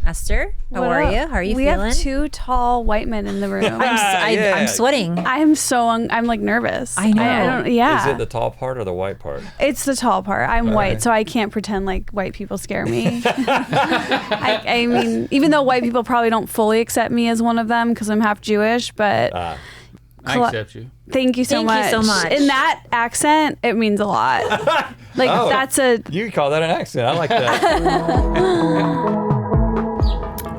Esther, how are you? How are you feeling? We have two tall white men in the room. I'm sweating. I'm like nervous. I know. I don't, yeah. Is it the tall part or the white part? It's the tall part. I'm white, so I can't pretend like white people scare me. I mean, even though white people probably don't fully accept me as one of them because I'm half Jewish, but I accept you. Thank you so much. Thank you so much. In that accent, it means a lot. Like that's a. You call that an accent? I like that.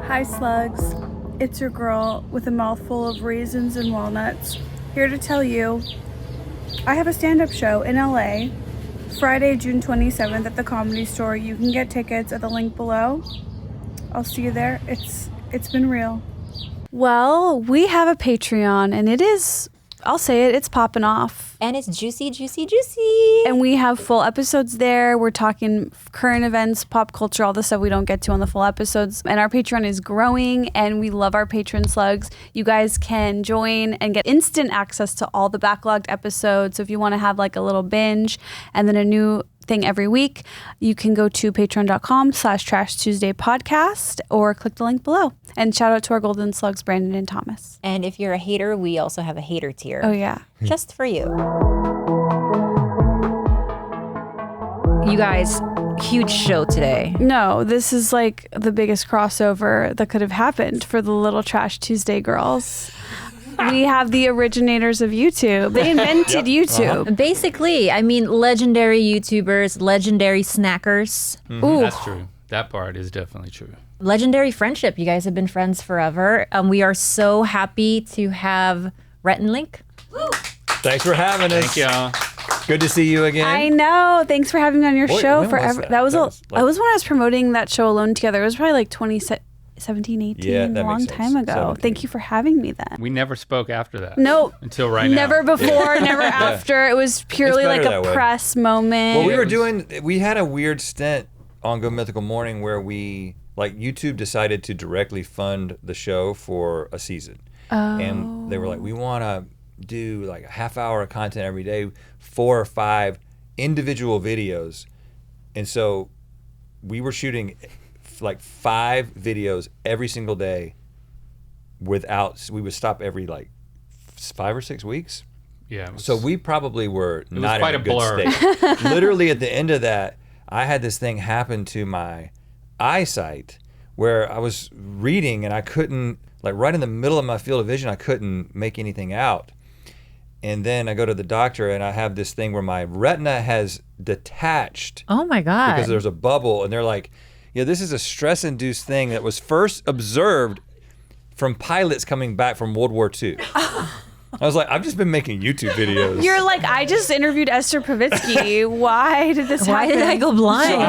Hi slugs, it's your girl with a mouthful of raisins and walnuts, here to tell you I have a stand-up show in LA, Friday, June 27th at the Comedy Store. You can get tickets at the link below. I'll see you there. It's been real. Well, we have a Patreon and it is, I'll say it, it's popping off. And it's juicy, juicy, juicy. And we have full episodes there. We're talking current events, pop culture, all the stuff we don't get to on the full episodes. And our Patreon is growing and we love our patron slugs. You guys can join and get instant access to all the backlogged episodes. So if you want to have like a little binge and then a new thing every week, you can go to patreon.com/Trash Tuesday podcast or click the link below. And shout out to our golden slugs, Brandon and Thomas. And if you're a hater, we also have a hater tier. Oh yeah. Just for you. You guys, huge show today. No, this is like the biggest crossover that could have happened for the little Trash Tuesday girls. We have the originators of YouTube. They invented YouTube. Basically, I mean, legendary YouTubers, legendary snackers. Ooh. That's true. That part is definitely true. Legendary friendship. You guys have been friends forever. We are so happy to have Rhett Link. Woo. Thanks for having us. Thank y'all. Good to see you again. I know. Thanks for having me on your show when forever. was that? That was like, when I was promoting that show Alone Together. It was probably like 2017, 18, Yeah, that a long makes time sense. ago. 17. Thank you for having me then. We never spoke after that. No. Until right now. Never before, never after. It was purely like better a that way. press moment. Well, we had a weird stint on Go Mythical Morning where YouTube decided to directly fund the show for a season. And they were like, we want to do like a half hour of content every day, 4 or 5 individual videos. And so we were shooting like 5 videos every single day we would stop every like 5 or 6 weeks. Yeah. So we probably were not quite in a a blur. good state. Literally at the end of that, I had this thing happen to my eyesight where I was reading and I couldn't, like right in the middle of my field of vision, I couldn't make anything out. And then I go to the doctor and I have this thing where my retina has detached. Oh my God. Because there's a bubble and they're like, yeah, this is a stress-induced thing that was first observed from pilots coming back from World War II. I was like, I've just been making YouTube videos. You're like, I just interviewed Esther Pavitsky. Why did this happen? Why did I go blind? So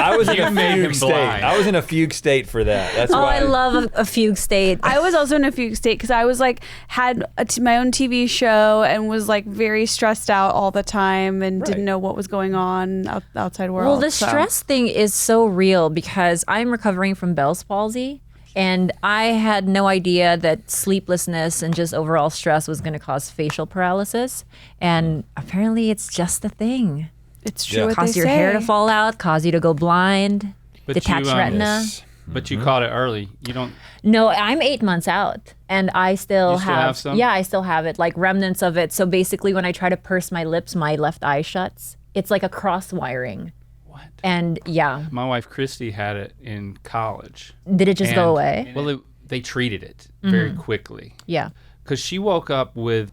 I was in You a made him fugue state. blind. I was in a fugue state for that. That's Oh, why. I love a fugue state. I was also in a fugue state because I was like, had my own TV show and was like very stressed out all the time and didn't know what was going on outside world. Well, the so. stress thing is so real because I'm recovering from Bell's palsy. And I had no idea that sleeplessness and just overall stress was going to cause facial paralysis. And apparently it's just a thing. It's true Yeah. what Cause they your say. hair to fall out, cause you to go blind, But detached you, retina. Yes. But you caught it early. You don't. No, I'm 8 months out and I still You still have some? Yeah, I still have it, like remnants of it. So basically when I try to purse my lips, my left eye shuts. It's like a cross wiring. What? And yeah, My wife Christy had it in college. did it just go away? Well, they treated it very quickly. Yeah. Because she woke up with,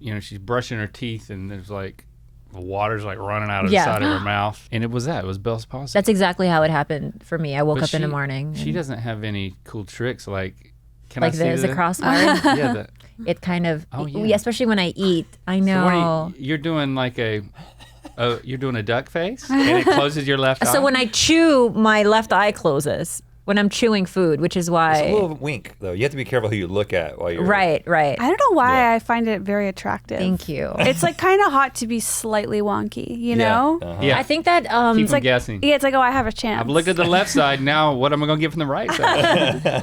she's brushing her teeth and there's like, the water's like running out of the side of her mouth. And it was Bell's palsy. That's exactly how it happened for me. I woke But up in the she- morning. She doesn't have any cool tricks like, can like I see there's a that? cross wiring. Yeah, It kind of, Oh, yeah. especially when I eat. I So know. what are you're doing like you're doing a duck face and it closes your left eye? So when I chew, my left eye closes when I'm chewing food, which is It's a why. little wink, though. You have to be careful who you look at while you're. Right. I don't know why Yeah. I find it very attractive. Thank you. It's like kind of hot to be slightly wonky, you know? Uh-huh. Yeah. I think that Keep it's them like guessing. Yeah, it's like, oh, I have a chance. I've looked at the left side. Now, what am I going to get from the right side?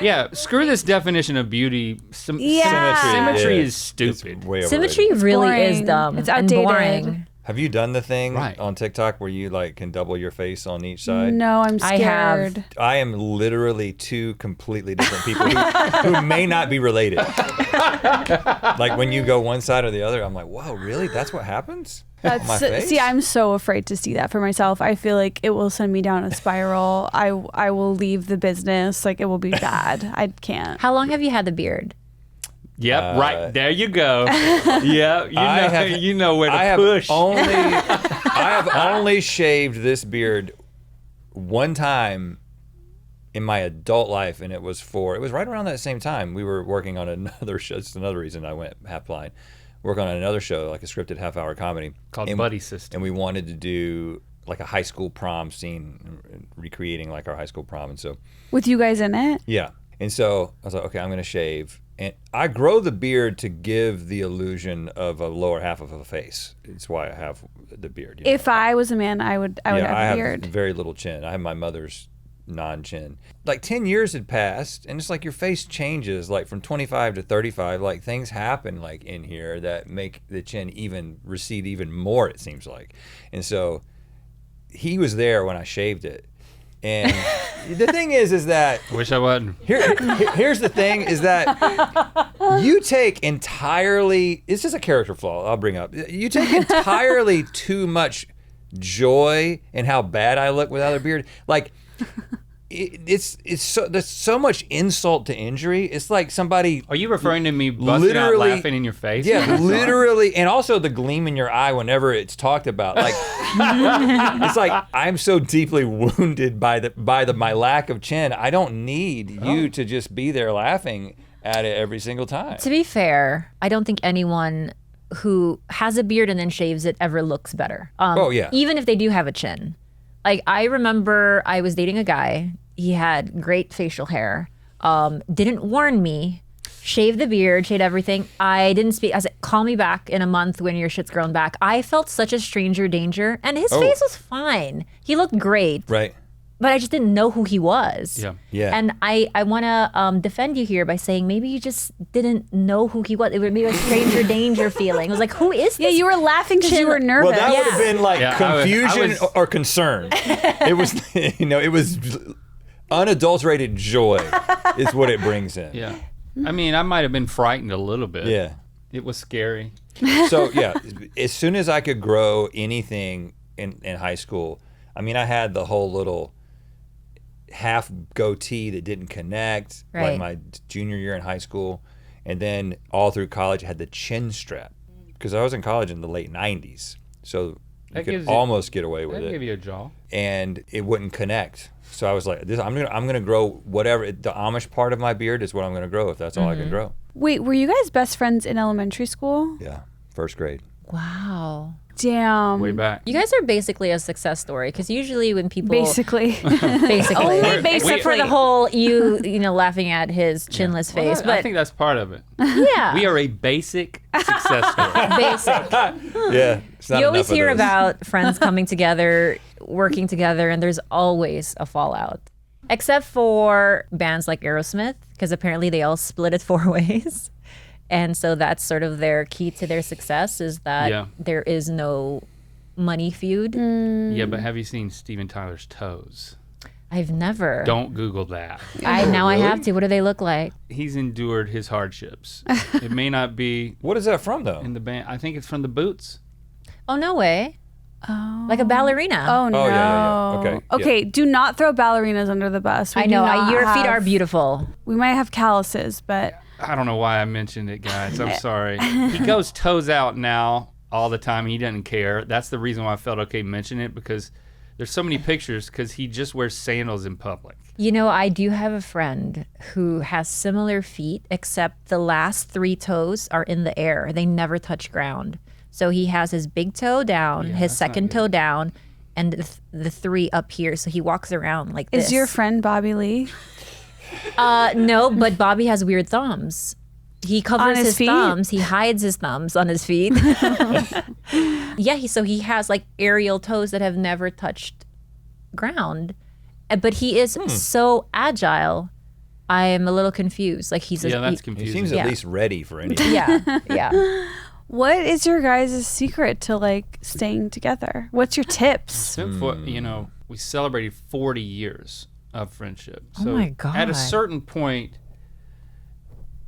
Yeah. Screw this definition of beauty. Yeah. Symmetry Yeah. is stupid. It's way symmetry overrated. really boring. is dumb It's and outdated. boring. Have you done the thing Right. on TikTok where you like can double your face on each side? No, I'm I have. scared. I am literally two completely different people who may not be related. Like when you go one side or the other, I'm like, whoa, really? That's what happens? On my face? See, I'm so afraid to see that for myself. I feel like it will send me down a spiral. I will leave the business. Like it will be bad. I can't. How long have you had the beard? Yep, right there you go. Yeah, you know where to push. I have only shaved this beard one time in my adult life, and it was right around that same time. We were working on another show. That's another reason I went half blind. Working on another show, like a scripted half-hour comedy Called Buddy System. and we wanted to do like a high school prom scene, recreating like our high school prom, and so With you guys in it? yeah. And so I was like, okay, I'm gonna shave. And I grow the beard to give the illusion of a lower half of a face. It's why I have the beard. If I was a man, I would have a beard. Have very little chin. I have my mother's non-chin. Like 10 years had passed, and it's like your face changes, like from 25 to 35. Like things happen like in here that make the chin even recede even more, it seems like. And so he was there when I shaved it. And the thing is that Wish I wasn't. here's the thing is that you take entirely, it's just a character flaw I'll bring up. You take entirely too much joy in how bad I look without a beard. Like it's so, there's so much insult to injury. It's like somebody Are you referring to me busting out literally- laughing in your face? yeah, literally, and also the gleam in your eye whenever it's talked about. Like, it's like I'm so deeply wounded by my lack of chin. I don't need you to just be there laughing at it every single time. To be fair, I don't think anyone who has a beard and then shaves it ever looks better. Oh, yeah. Even if they do have a chin. Like I remember I was dating a guy. He had great facial hair. Didn't warn me. Shaved the beard, shaved everything. I didn't speak. I said, call me back in a month when your shit's grown back. I felt such a stranger danger. And his face was fine. He looked great. Right. But I just didn't know who he was. Yeah. Yeah. And I want to defend you here by saying maybe you just didn't know who he was. It would be a stranger danger feeling. It was like, who is this? Yeah, you were laughing because you were nervous. Well, that would have been like Yeah, I confusion was- or concern. It was, it was unadulterated joy is what it brings in. Yeah. I mean, I might have been frightened a little bit. Yeah. It was scary. So yeah, as soon as I could grow anything in high school, I mean, I had the whole little half goatee that didn't connect, Right. like my junior year in high school, and then all through college I had the chin strap because I was in college in the late '90s, so That you could gives you- almost get away with That'll it, give you a jaw. and it wouldn't connect. So I was like, I'm gonna grow whatever the Amish part of my beard is what I'm gonna grow if that's all I can grow. Wait, were you guys best friends in elementary school? Yeah, first grade. Wow. Damn. Way back. You guys are basically a success story because usually when people Basically. basically Only except for the whole you laughing at his chinless Well, face, I but think that's part of it. yeah, We are a basic success story. basic. Yeah, it's not You always enough of hear those. about friends coming together, working together, and there's always a fallout. Except for bands like Aerosmith, because apparently they all split it 4 ways. And so that's sort of their key to their success is that Yeah. there is no money feud. Yeah, but have you seen Steven Tyler's toes? I've never. Don't Google that. I have to. What do they look like? He's endured his hardships. It may not be What is that from though? in the band. I think it's from the boots. Oh, no way. Oh. Like a ballerina. Oh, no. yeah. Okay, yeah. Okay, do not throw ballerinas under the bus. We I do know. not Your feet have- are beautiful. We might have calluses, but I don't know why I mentioned it, guys. I'm sorry. He goes toes out now all the time. He doesn't care. That's the reason why I felt okay mentioning it because there's so many pictures because he just wears sandals in public. You know, I do have a friend who has similar feet, except the last 3 toes are in the air. They never touch ground. So he has his big toe down, Yeah, his that's not second toe down, and the 3 up here. So he walks around like this. is your friend Bobby Lee? No, but Bobby has weird thumbs. He covers his his feet? thumbs. He hides his thumbs on his feet. Yeah, so he has like aerial toes that have never touched ground. But he is so agile. I am a little confused. Like he's Yeah, that's He confusing. seems Yeah. at least ready for anything. yeah. What is your guys' secret to like staying together? What's your tips? We celebrated 40 years of friendship. So Oh my God. at a certain point,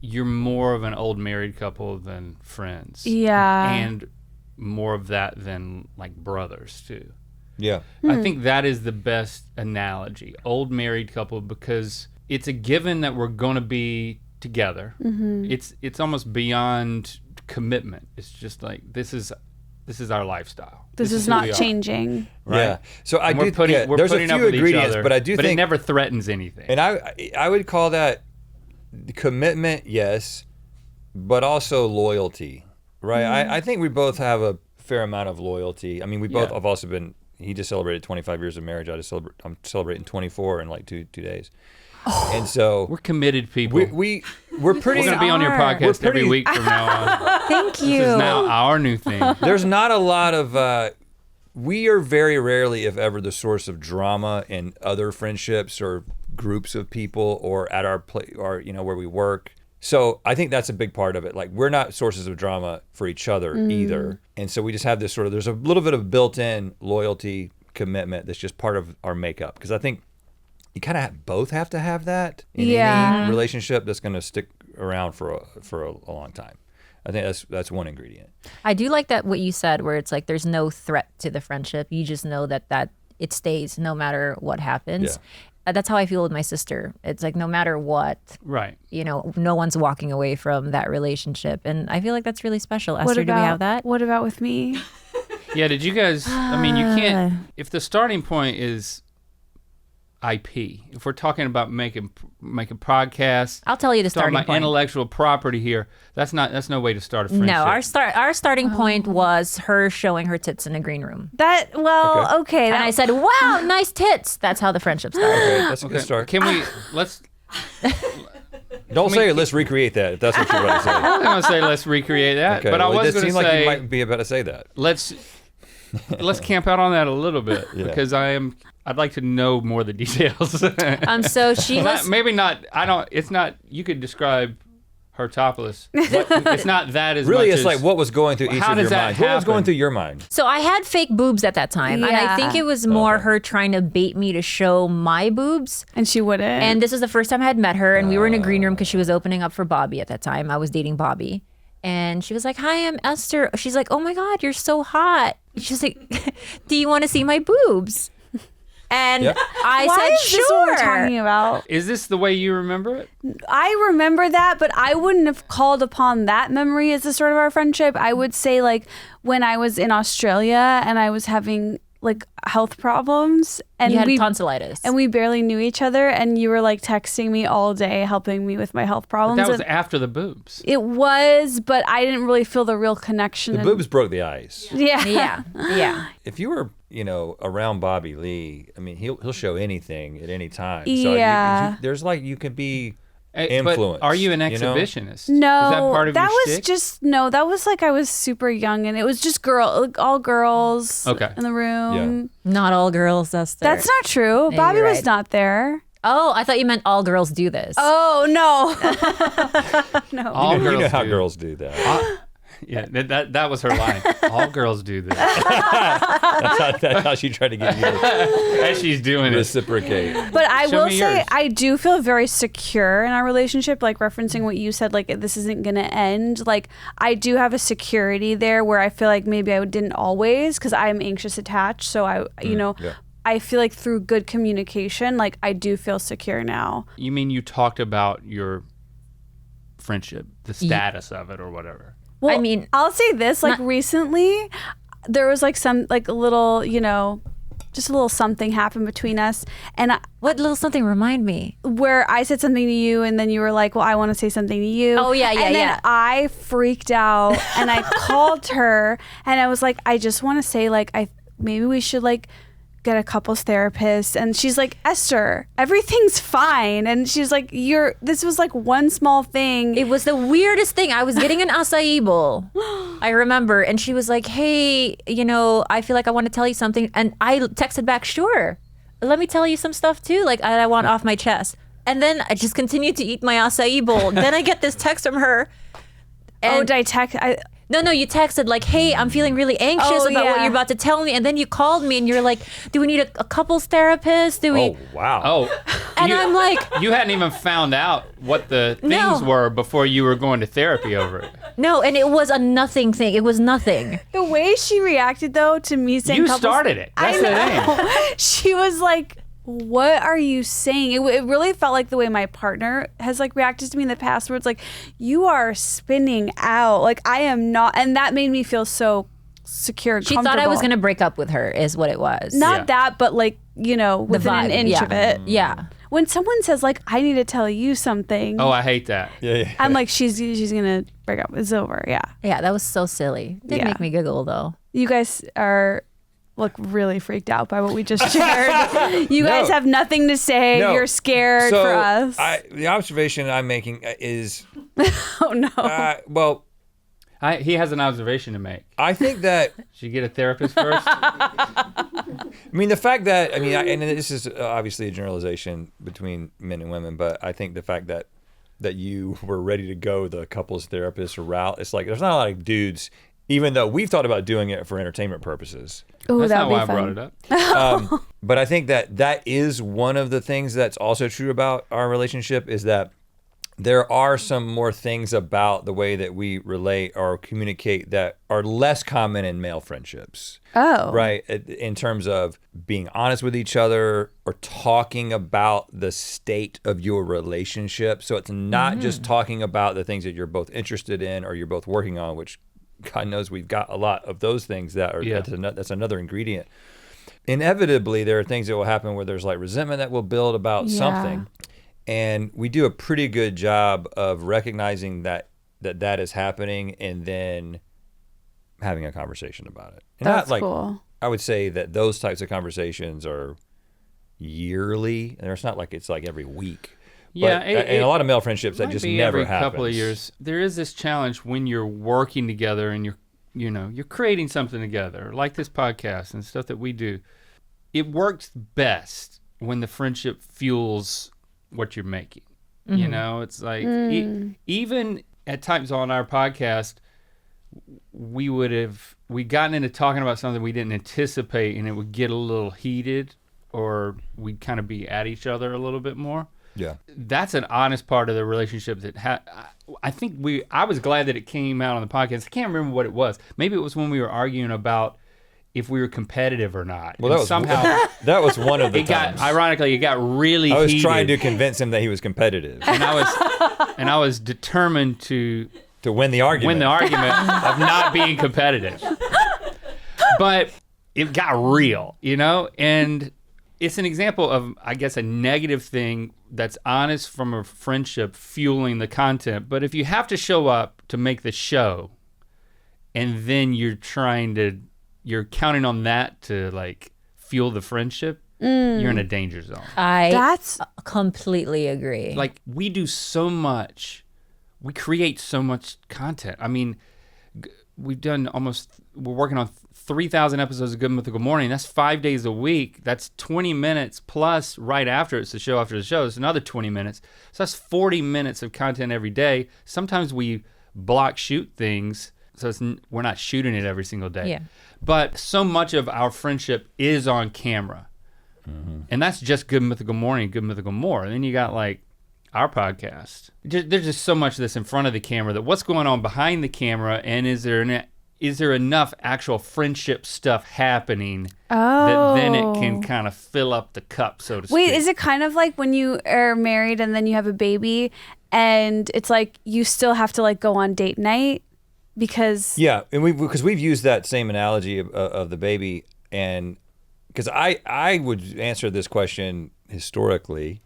you're more of an old married couple than friends. Yeah. And more of that than like brothers too. Yeah. I think that is the best analogy. Old married couple, because it's a given that we're going to be together. It's almost beyond commitment. It's just like this is our lifestyle. This is who not we are, changing. right? Yeah. So And we're there's a putting up few with each ingredients, other, but I do but think it never threatens anything. And I would call that commitment, yes, but also loyalty, right? I think we both have a fair amount of loyalty. I mean, we both have also been. He just celebrated 25 years of marriage. I'm celebrating 24 in like two days, and so We're committed people. we're pretty. We're going to be on your are. podcast We're every pretty- week from now on. Thank you. This is now our new thing. There's not a lot of. We are very rarely, if ever, the source of drama in other friendships or groups of people, or at our place, or where we work. So I think that's a big part of it. Like, we're not sources of drama for each other either, and so we just have this there's a little bit of built-in loyalty, commitment that's just part of our makeup. Because I think you kind of both have to have that in any relationship that's going to stick around for a long time. I think that's one ingredient. I do like that what you said, where it's like there's no threat to the friendship. You just know that it stays no matter what happens. That's how I feel with my sister. It's like no matter what, Right. no one's walking away from that relationship, and I feel like that's really special. Esther, do we have that? What about with me? Yeah, did you guys, I mean, you can't, if the starting point is IP, if we're talking about making podcasts, I'll tell you the talking starting about point. intellectual property here, that's no way to start a friendship. No, our starting point was her showing her tits in a green room. Okay. And I said, wow, nice tits. That's how the friendship started. Okay, that's a good start. Can we, let's, Don't say it. Let's recreate that. If that's what you want to say. I was going to say let's recreate that, Okay, but I well, was it going to seemed like say, you might be about to say that. let's camp out on that a little bit, because I'd like to know more of the details. So she was maybe not, it's not, you could describe her topless. It's not that as Really, much it's as, like what was going through each how of does your that minds. What was going happen? through your mind? So I had fake boobs at that time, and I think Yeah. it was more her trying to bait me to show my boobs. And she wouldn't. And this was the first time I had met her, and we were in a green room because she was opening up for Bobby at that time. I was dating Bobby. And she was like, hi, I'm Esther. She's like, oh my God, you're so hot. She's like, do you want to see my boobs? And Yep. I Why said, is this what we're sure. talking about? is this the way you remember it? I remember that, but I wouldn't have called upon that memory as the start of our friendship. I would say like when I was in Australia and I was having like health problems and You had tonsillitis. and we barely knew each other, and you were like texting me all day helping me with my health problems. That was And after the boobs. it was, but I didn't really feel the real connection. The boobs broke the ice. Yeah. yeah. If you were, around Bobby Lee, I mean, he'll show anything at any time. So Yeah. there's like you could be Hey, but influenced. are you an know? exhibitionist? No, Is that part of your was shtick? just that was like I was super young, and it was just all girls Okay. in the room. Not all girls, Esther. That's not true. Yeah, Bobby you're was right. not there. Oh, I thought you meant all girls do this. Oh no, no. All You know girls how do. girls do that. Yeah, that was her line. All girls do this. That's how she tried to get you to As she's doing it. reciprocate. But I Show will me say yours. I do feel very secure in our relationship. Like referencing what you said, like this isn't gonna end. Like I do have a security there where I feel like maybe I didn't always, because I'm anxious attached. So yeah. I feel like through good communication, like I do feel secure now. You mean you talked about your friendship, the status of it or whatever? Well, I mean, I'll say this, like not- recently there was like some like a little, just a little something happened between us, and what little something remind me? where I said something to you and then you were like, well, I want to say something to you. Oh, yeah, and then yeah. I freaked out and I called her and I was like, I just want to say like maybe we should like get a couples therapist. And she's like, Esther, everything's fine. And she's like, this was like one small thing. It was the weirdest thing. I was getting an acai bowl, I remember, and she was like, hey, I feel like I want to tell you something. And I texted back, sure, let me tell you some stuff too. Like I want off my chest. And then I just continued to eat my acai bowl. Then I get this text from her. And did I text? No, you texted like, hey, I'm feeling really anxious about what you're about to tell me. And then you called me and you're like, do we need a couples therapist? Do we? Oh, wow. Oh. And I'm like. You hadn't even found out what the things were before you were going to therapy over it. No, and it was a nothing thing. It was nothing. The way she reacted, though, to me saying You couples, started it. That's the thing. She was like, what are you saying? It really felt like the way my partner has like reacted to me in the past, where it's like, you are spinning out. Like, I am not. And that made me feel so secure and She comfortable. thought I was going to break up with her is what it was. Not that, but like, you know, within an inch of it. Yeah. When someone says like, I need to tell you something. Oh, I hate that. Yeah. I'm like, she's going to break up. It's over. Yeah. Yeah, that was so silly. It did make me giggle though. You guys are really freaked out by what we just shared. You guys have nothing to say. No. You're scared So for us. the observation I'm making is, oh no. well, He has an observation to make. I think that, Should you get a therapist first? I mean, the fact that, and this is obviously a generalization between men and women, but I think the fact that you were ready to go the couples therapist route, it's like, there's not a lot of dudes, even though we've thought about doing it for entertainment purposes. Ooh, That's that not would why be I fun. brought it up. But I think that is one of the things that's also true about our relationship, is that there are some more things about the way that we relate or communicate that are less common in male friendships. Oh. Right. In terms of being honest with each other or talking about the state of your relationship. So it's not just talking about the things that you're both interested in or you're both working on, which God knows we've got a lot of those things that are, that's another ingredient. Inevitably, there are things that will happen where there's like resentment that will build about something. And we do a pretty good job of recognizing that is happening and then having a conversation about it. And That's not like, cool. I would say that those types of conversations are yearly, and it's not like it's like every week. Yeah, But in a lot of male friendships, that might just be never every happens. couple of years. There is this challenge when you're working together and you're creating something together, like this podcast and stuff that we do. It works best when the friendship fuels what you're making. You know, it's like even at times on our podcast, we gotten into talking about something we didn't anticipate, and it would get a little heated, or we'd kind of be at each other a little bit more. Yeah. That's an honest part of the relationship that I was glad that it came out on the podcast. I can't remember what it was. Maybe it was when we were arguing about if we were competitive or not. Well, that was one of the times. Ironically, it got really heated. I was trying to convince him that he was competitive. And I was determined to win the argument. Of not being competitive. But it got real, and it's an example of, I guess, a negative thing that's honest from a friendship fueling the content. But if you have to show up to make the show, and then you're counting on that to like fuel the friendship, you're in a danger zone. I completely agree. Like, we do so much, we create so much content. I mean, we're working on 3,000 episodes of Good Mythical Morning. That's 5 days a week. That's 20 minutes plus right after it's the show after the show. It's another 20 minutes. So that's 40 minutes of content every day. Sometimes we block shoot things, so we're not shooting it every single day. Yeah. But so much of our friendship is on camera. And that's just Good Mythical Morning, Good Mythical More. And then you got like our podcast. There's just so much that's in front of the camera that what's going on behind the camera, and is there enough actual friendship stuff happening that then it can kind of fill up the cup, so to speak. Wait, is it kind of like when you are married and then you have a baby and it's like you still have to like go on date night because... Yeah, and we've used that same analogy of the baby, and because I would answer this question historically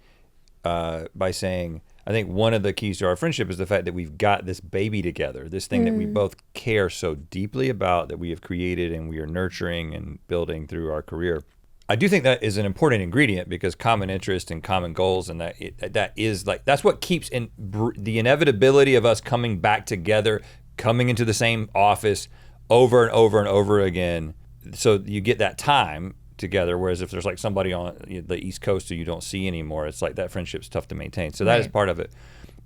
by saying, I think one of the keys to our friendship is the fact that we've got this baby together, this thing that we both care so deeply about, that we have created and we are nurturing and building through our career. I do think that is an important ingredient, because common interest and common goals, and that is like, that's what keeps in the inevitability of us coming back together, coming into the same office over and over and over again. So you get that time together, whereas if there's like somebody on the East Coast who you don't see anymore, it's like that friendship's tough to maintain. So that is part of it.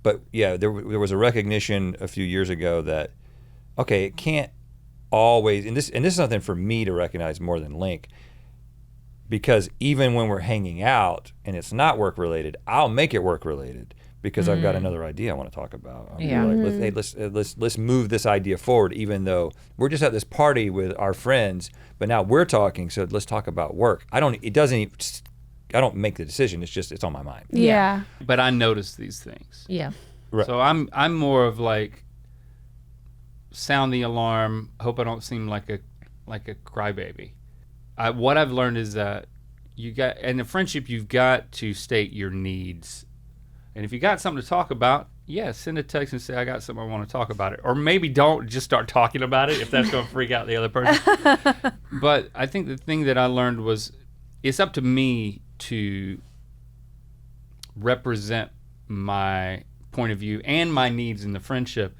But yeah, there was a recognition a few years ago that okay, it can't always, and this is something for me to recognize more than Link, because even when we're hanging out and it's not work related, I'll make it work related because I've got another idea I want to talk about. I'll be like, let's move this idea forward, even though we're just at this party with our friends, but now we're talking, so let's talk about work. I don't make the decision. It's on my mind. Yeah. But I notice these things. Yeah. Right. So I'm more of like, sound the alarm, hope I don't seem like a crybaby. What I've learned is that in a friendship, you've got to state your needs. And if you got something to talk about, send a text and say, I got something I want to talk about it. Or maybe don't just start talking about it if that's going to freak out the other person. But I think the thing that I learned was it's up to me to represent my point of view and my needs in the friendship,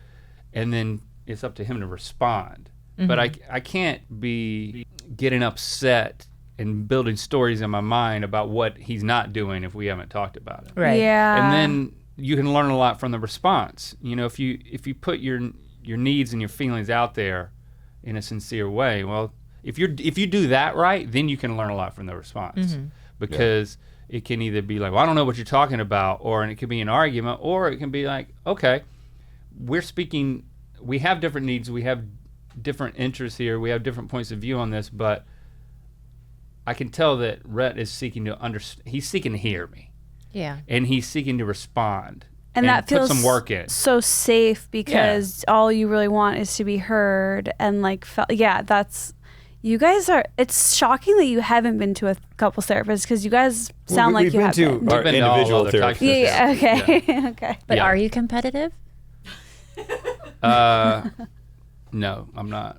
and then it's up to him to respond. But I can't be getting upset and building stories in my mind about what he's not doing if we haven't talked about it. Right. Yeah. And then you can learn a lot from the response. You know, if you put your needs and your feelings out there in a sincere way, well, if you do that right, then you can learn a lot from the response. Because it can either be like, well, I don't know what you're talking about, or and it could be an argument, or it can be like, okay, we have different needs, we have different interests here, we have different points of view on this, but I can tell that Rhett is seeking to he's seeking to hear me. Yeah. And he's seeking to respond. And that put feels some work in. so safe because all you really want is to be heard and like, that's, you guys are, it's shocking that you haven't been to a couples therapist because you guys sound like you have been. Our We've been to all individual other types of therapists. Yeah, okay. Okay. But Yeah. are you competitive? No, I'm not.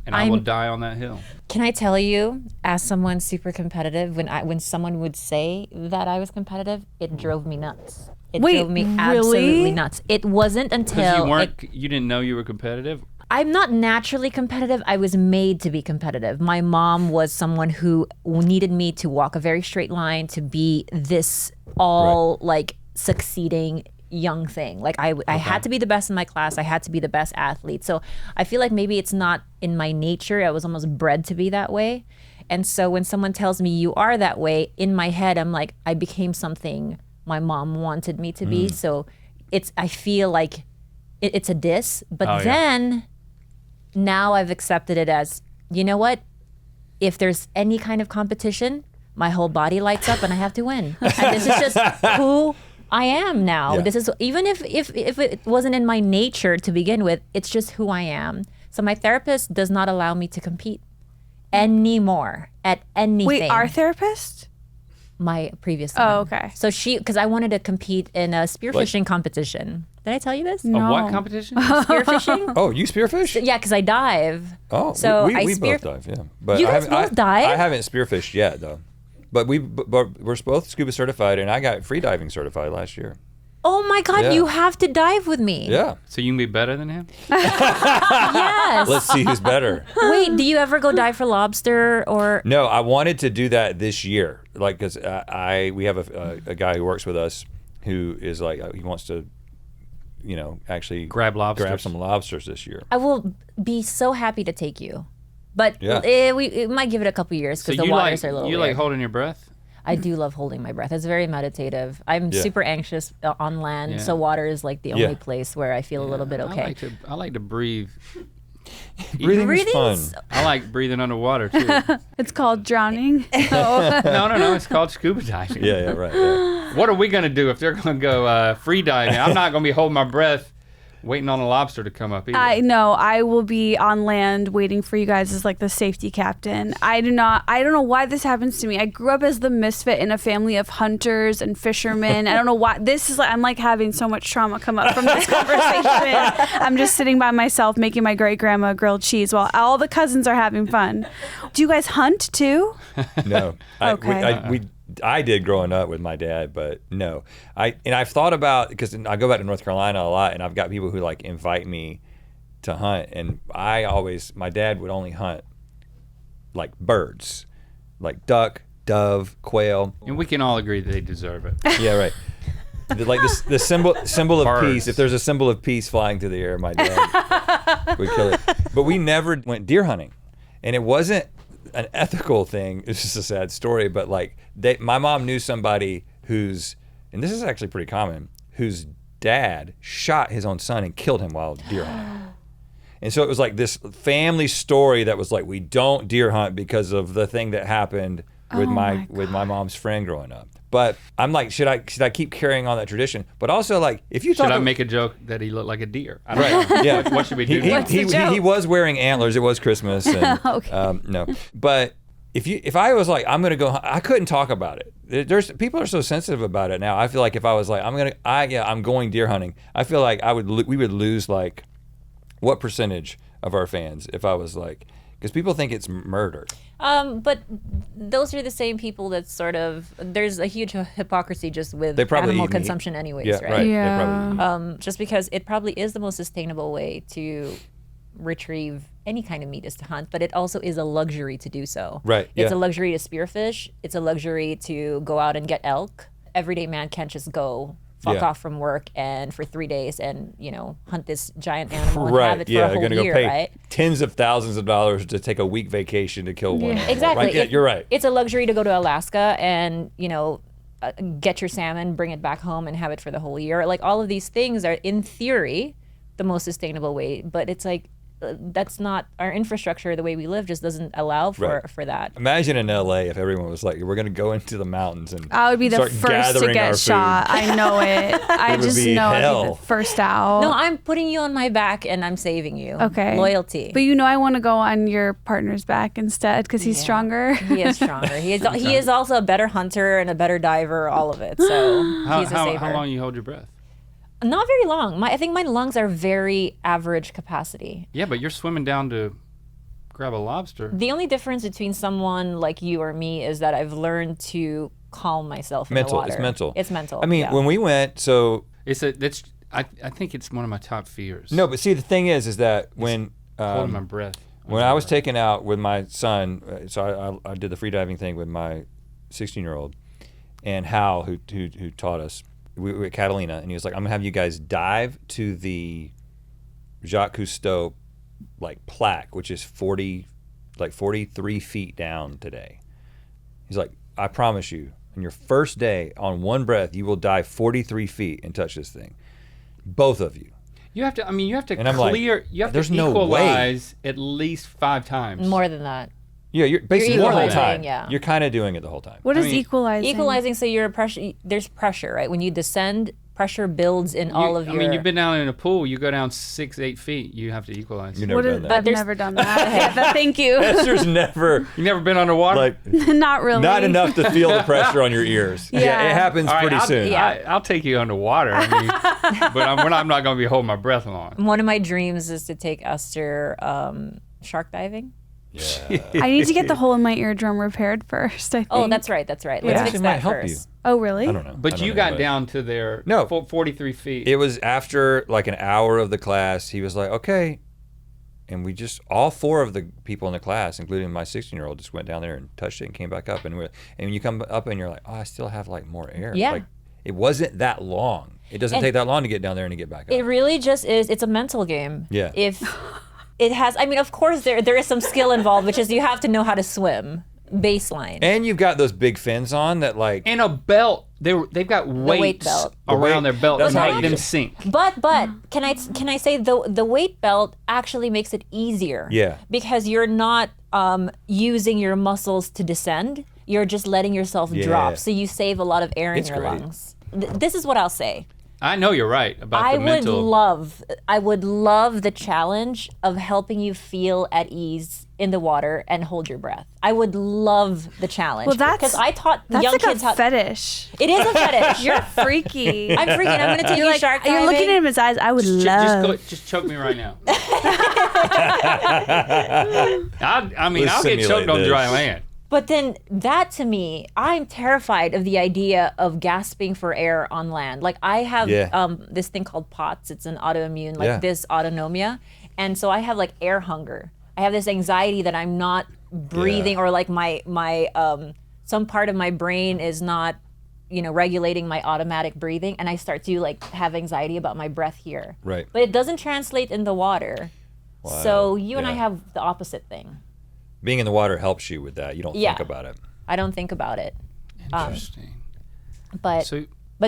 And I will die on that hill. Can I tell you, as someone super competitive, when someone would say that I was competitive, it drove me nuts. It Wait, drove me really? absolutely nuts. It wasn't until You didn't know you were competitive? I'm not naturally competitive. I was made to be competitive. My mom was someone who needed me to walk a very straight line, to be this like succeeding young thing. Like I had to be the best in my class. I had to be the best athlete. So I feel like maybe it's not in my nature. I was almost bred to be that way. And so when someone tells me you are that way, in my head, I'm like, I became something my mom wanted me to be. So I feel like it's a diss. But then now I've accepted it as, you know what? If there's any kind of competition, my whole body lights up and I have to win. And this is just who I am now. Yeah. This is, even if it wasn't in my nature to begin with, it's just who I am. So my therapist does not allow me to compete anymore at anything. Wait, our therapist? My previous Oh, one. okay. So because I wanted to compete in a spearfishing competition. Did I tell you this? A what competition? Spearfishing? Oh, you spearfish? Yeah, because I dive. Oh, So we I both dive, yeah. But You guys both dive? I haven't spearfished yet, though. But we're both scuba certified, and I got free diving certified last year. Oh my God, Yeah. you have to dive with me. Yeah. So you can be better than him? Yes. Let's see who's better. Wait, do you ever go dive for lobster or? No, I wanted to do that this year, like, because we have a guy who works with us who is like, he wants to, actually Grab lobsters. some lobsters this year. I will be so happy to take you, but Yeah. we might give it a couple years So because the you waters like are a little you weird. like holding your breath? I do love holding my breath. It's very meditative. I'm Yeah. super anxious on land, Yeah. so water is like the Yeah. only place where I feel a little bit okay. I like to breathe. Breathing is Breathing's- fun. I like breathing underwater too. It's called drowning. No, it's called scuba diving. Yeah, right. Yeah. What are we gonna do if they're gonna go free diving? I'm not gonna be holding my breath, waiting on a lobster to come up either. I know. I will be on land waiting for you guys as like the safety captain. I don't know why this happens to me. I grew up as the misfit in a family of hunters and fishermen. I don't know why. This is like, I'm like having so much trauma come up from this conversation. I'm just sitting by myself making my great grandma grilled cheese while all the cousins are having fun. Do you guys hunt too? No. Okay. I did growing up with my dad, but no. I've thought about, because I go back to North Carolina a lot, and I've got people who like invite me to hunt, and my dad would only hunt like birds, like duck, dove, quail. And we can all agree that they deserve it. Yeah, right. like the symbol of Birds. peace. If there's a symbol of peace flying through the air, my dad would kill it. But we never went deer hunting, and it wasn't an ethical thing. It's just a sad story. But like, my mom knew somebody who's, and this is actually pretty common, whose dad shot his own son and killed him while deer hunting. And so it was like this family story that was like, we don't deer hunt because of the thing that happened with my mom's friend growing up. But I'm like, should I keep carrying on that tradition? But also, like, if you talk, Should I make a joke that he looked like a deer? I don't know. right? Yeah. What should we do? He was wearing antlers. It was Christmas. And, Okay. no, but if I was like, I'm gonna go, I couldn't talk about it. There's people are so sensitive about it now. I feel like if I was like, I'm going deer hunting, I feel like we would lose like what percentage of our fans if I was like, because people think it's murder. But those are the same people that sort of, there's a huge hypocrisy just with They probably animal eat meat. consumption anyways, Yeah, right? right. Yeah. They probably eat. Just because it probably is the most sustainable way to retrieve any kind of meat is to hunt, but it also is a luxury to do so. Right, It's yeah. a luxury to spearfish. It's a luxury to go out and get elk. Everyday man can't just go fuck Yeah. off from work and for 3 days and, hunt this giant animal and Right. have it for Yeah. a They're whole gonna go year, pay right? tens of thousands of dollars to take a week vacation to kill one. animal, Exactly. Right? Yeah, you're right. It's a luxury to go to Alaska and, get your salmon, bring it back home and have it for the whole year. Like all of these things are in theory the most sustainable way, but it's like that's not our infrastructure. The way we live just doesn't allow for that. Imagine in LA if everyone was like, we're going to go into the mountains and I would be the start first to gathering our get shot. food. I know it. I It would just be know I'd be hell. the first out. No, I'm putting you on my back and I'm saving you. Okay. Loyalty. But I want to go on your partner's back instead because he's stronger. He is stronger. He is also a better hunter and a better diver, all of it. So he's a saver. How long you hold your breath? Not very long. I think my lungs are very average capacity. Yeah, but you're swimming down to grab a lobster. The only difference between someone like you or me is that I've learned to calm myself in the water. It's mental. It's mental. I mean, yeah. when we went, so I think it's one of my top fears. no, but see, the thing is that when Holding my breath. when I was taken out with my son, so I did the free diving thing with my 16-year-old, and Hal, who taught us. We were at Khalyla, and he was like, I'm gonna have you guys dive to the Jacques Cousteau plaque, which is 43 feet down today. He's like, I promise you, on your first day, on one breath, you will dive 43 feet and touch this thing. Both of you. You have to And I'm like, you have there's to no equalize at least 5 times. More than that. Yeah, you're basically the whole equalizing, time. yeah. You're kind of doing it the whole time. What is mean, equalizing? Equalizing, so there's pressure, right? When you descend, pressure builds in all of your... I mean, you've been down in a pool. You go down 6-8 feet. You have to equalize. You've never done that. I've never done that. But thank you. Esther's never You never been underwater? Not really. not enough to feel the pressure on your ears. Yeah. It happens All right, pretty soon. I'll take you underwater. I mean, but I'm not going to be holding my breath long. One of my dreams is to take Esther shark diving. Yeah. I need to get the hole in my eardrum repaired first, I think. Oh, that's right. Let's That fix actually that might help first. Oh, really? I don't know. I But don't you know, got down to their No. 43 feet. It was after like an hour of the class. He was like, okay. And we just, all 4 of the people in the class, including my 16-year-old, just went down there and touched it and came back up. And when you come up and you're like, oh, I still have like more air. Yeah. Like, it wasn't that long. It doesn't take that long to get down there and to get back up. It really just is. It's a mental game. Yeah. If it has, I mean, of course there is some skill involved, which is you have to know how to swim. Baseline. And you've got those big fins on that like, and a belt. They've got weight weights belt. around their belt That's to how make you them get- sink. But can I say the weight belt actually makes it easier? Yeah. Because you're not using your muscles to descend. You're just letting yourself Yeah. drop. So you save a lot of air in It's your great. lungs. This is what I'll say. I know you're right about I the mental. would love the challenge of helping you feel at ease in the water and hold your breath. I would love the challenge. Well, that's because I taught that's young like kids a how. fetish. It is a fetish. You're freaky. I'm freaking. I'm going to take you shark diving. You're looking at him in his eyes. I would love. Just choke me right now. I'll get simulate choked on this. dry land. But then that to me, I'm terrified of the idea of gasping for air on land. Like I have Yeah. this thing called POTS. It's an autoimmune, like Yeah. dysautonomia. And so I have like air hunger. I have this anxiety that I'm not breathing Yeah. or like my some part of my brain is not regulating my automatic breathing, and I start to like have anxiety about my breath here. Right. But it doesn't translate in the water. Wow. So you and I Yeah. have the opposite thing. Being in the water helps you with that. You don't Yeah. think about it. I don't think about it. Interesting. But So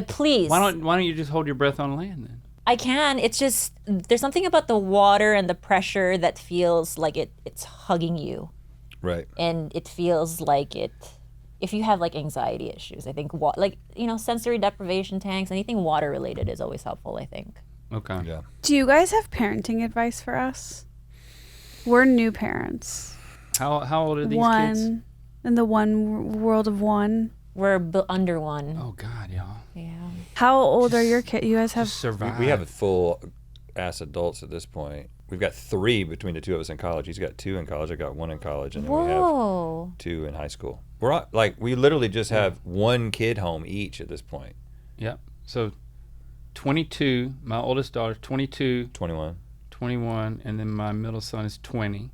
please, why don't you just hold your breath on land then? I can. It's just there's something about the water and the pressure that feels like it's hugging you, Right. and it feels like it. If you have like anxiety issues, I think sensory deprivation tanks, anything water related is always helpful, I think. Okay. Yeah. Do you guys have parenting advice for us? We're new parents. How old are these One kids? in the world of one. We're under one. Oh God, y'all. Yeah. How old are your kids? You guys have Just survive. We have full ass adults at this point. We've got 3 between the 2 of us in college. He's got 2 in college. I got 1 in college, and then we have Whoa. 2 in high school. We're all, like, we literally just have 1 kid home each at this point. Yep. So 22, my oldest daughter's 22, 21, 21, and then my middle son is 20,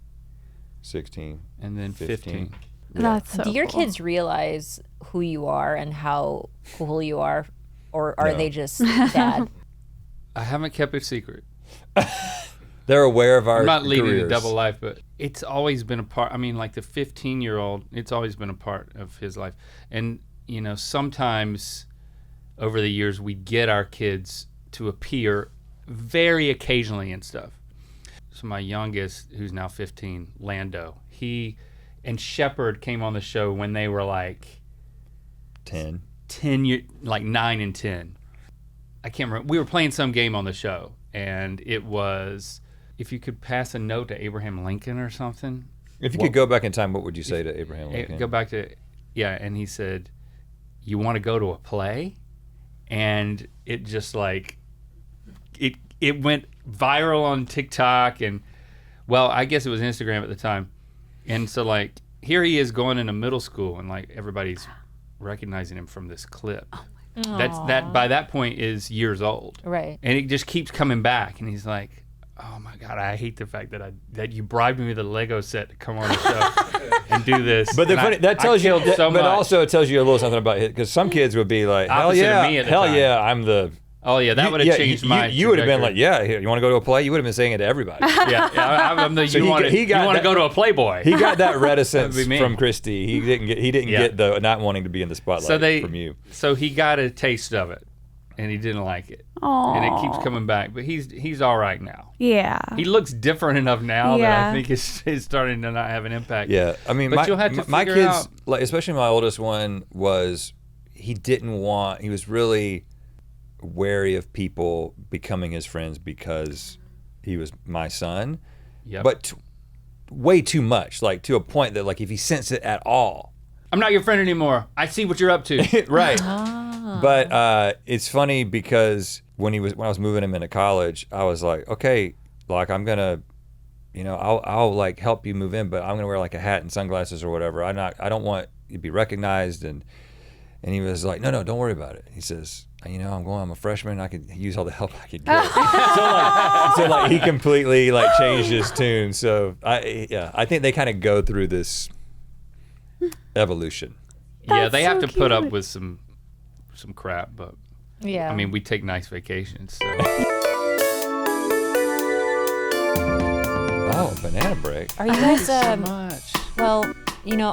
16. and then 15. That's so Do your cool. kids realize who you are and how cool you are, or are No. they just dad? I haven't kept a secret. They're aware of our I'm not leading careers. a double life, but it's always been a part. I mean, like the 15-year-old, it's always been a part of his life. And, sometimes over the years we get our kids to appear very occasionally and stuff. So my youngest, who's now 15, Lando, he and Shepard came on the show when they were like 10. 9 and 10. I can't remember. We were playing some game on the show, and it was if you could pass a note to Abraham Lincoln or something. If you could go back in time, what would you say to Abraham Lincoln? Go back to, and he said, "You want to go to a play?" And it just like, it went viral on TikTok, and well, I guess it was Instagram at the time. And so like, here he is going into middle school, and like everybody's recognizing him from this clip. That by that point is years old. Right. And it just keeps coming back, and he's like, "Oh my God, I hate the fact that you bribed me with a Lego set to come on the show and do this." But the And funny, that tells I you, killed so but much. also it tells you a little something about it, because some kids would be like, "Hell Opposite of yeah, me at the hell time. yeah, I'm the." Oh yeah, that would have changed my. You would have been trajectory. like, "Yeah, here, you want to go to a play?" You would have been saying it to everybody. I'm the, So you want he got to that- go to a Playboy. He got that reticence That'd be me. from Christy. He didn't Yeah. get the not wanting to be in the spotlight from you. So he got a taste of it, and he didn't like it, Aw. and it keeps coming back. But he's all right now. Yeah. He looks different enough now that Yeah. I think it's starting to not have an impact. Yeah, I mean, But you'll have to my figure kids, out- like especially my oldest one, he was really wary of people becoming his friends because he was my son. Yep. But way too much, like to a point that like if he sensed it at all, I'm not your friend anymore. I see what you're up to. right. But it's funny because when I was moving him into college, I was like, okay, like I'm gonna, I'll like help you move in, but I'm gonna wear like a hat and sunglasses or whatever. I don't want you to be recognized. And he was like, no, don't worry about it. He says, I'm a freshman. I could use all the help I could get. so like he completely like changed his tune. So I think they kind of go through this evolution. Yeah, they so have to put up cute. with some crap, but Yeah. I mean, we take nice vacations. So. Oh, banana break. Are you guys much. well,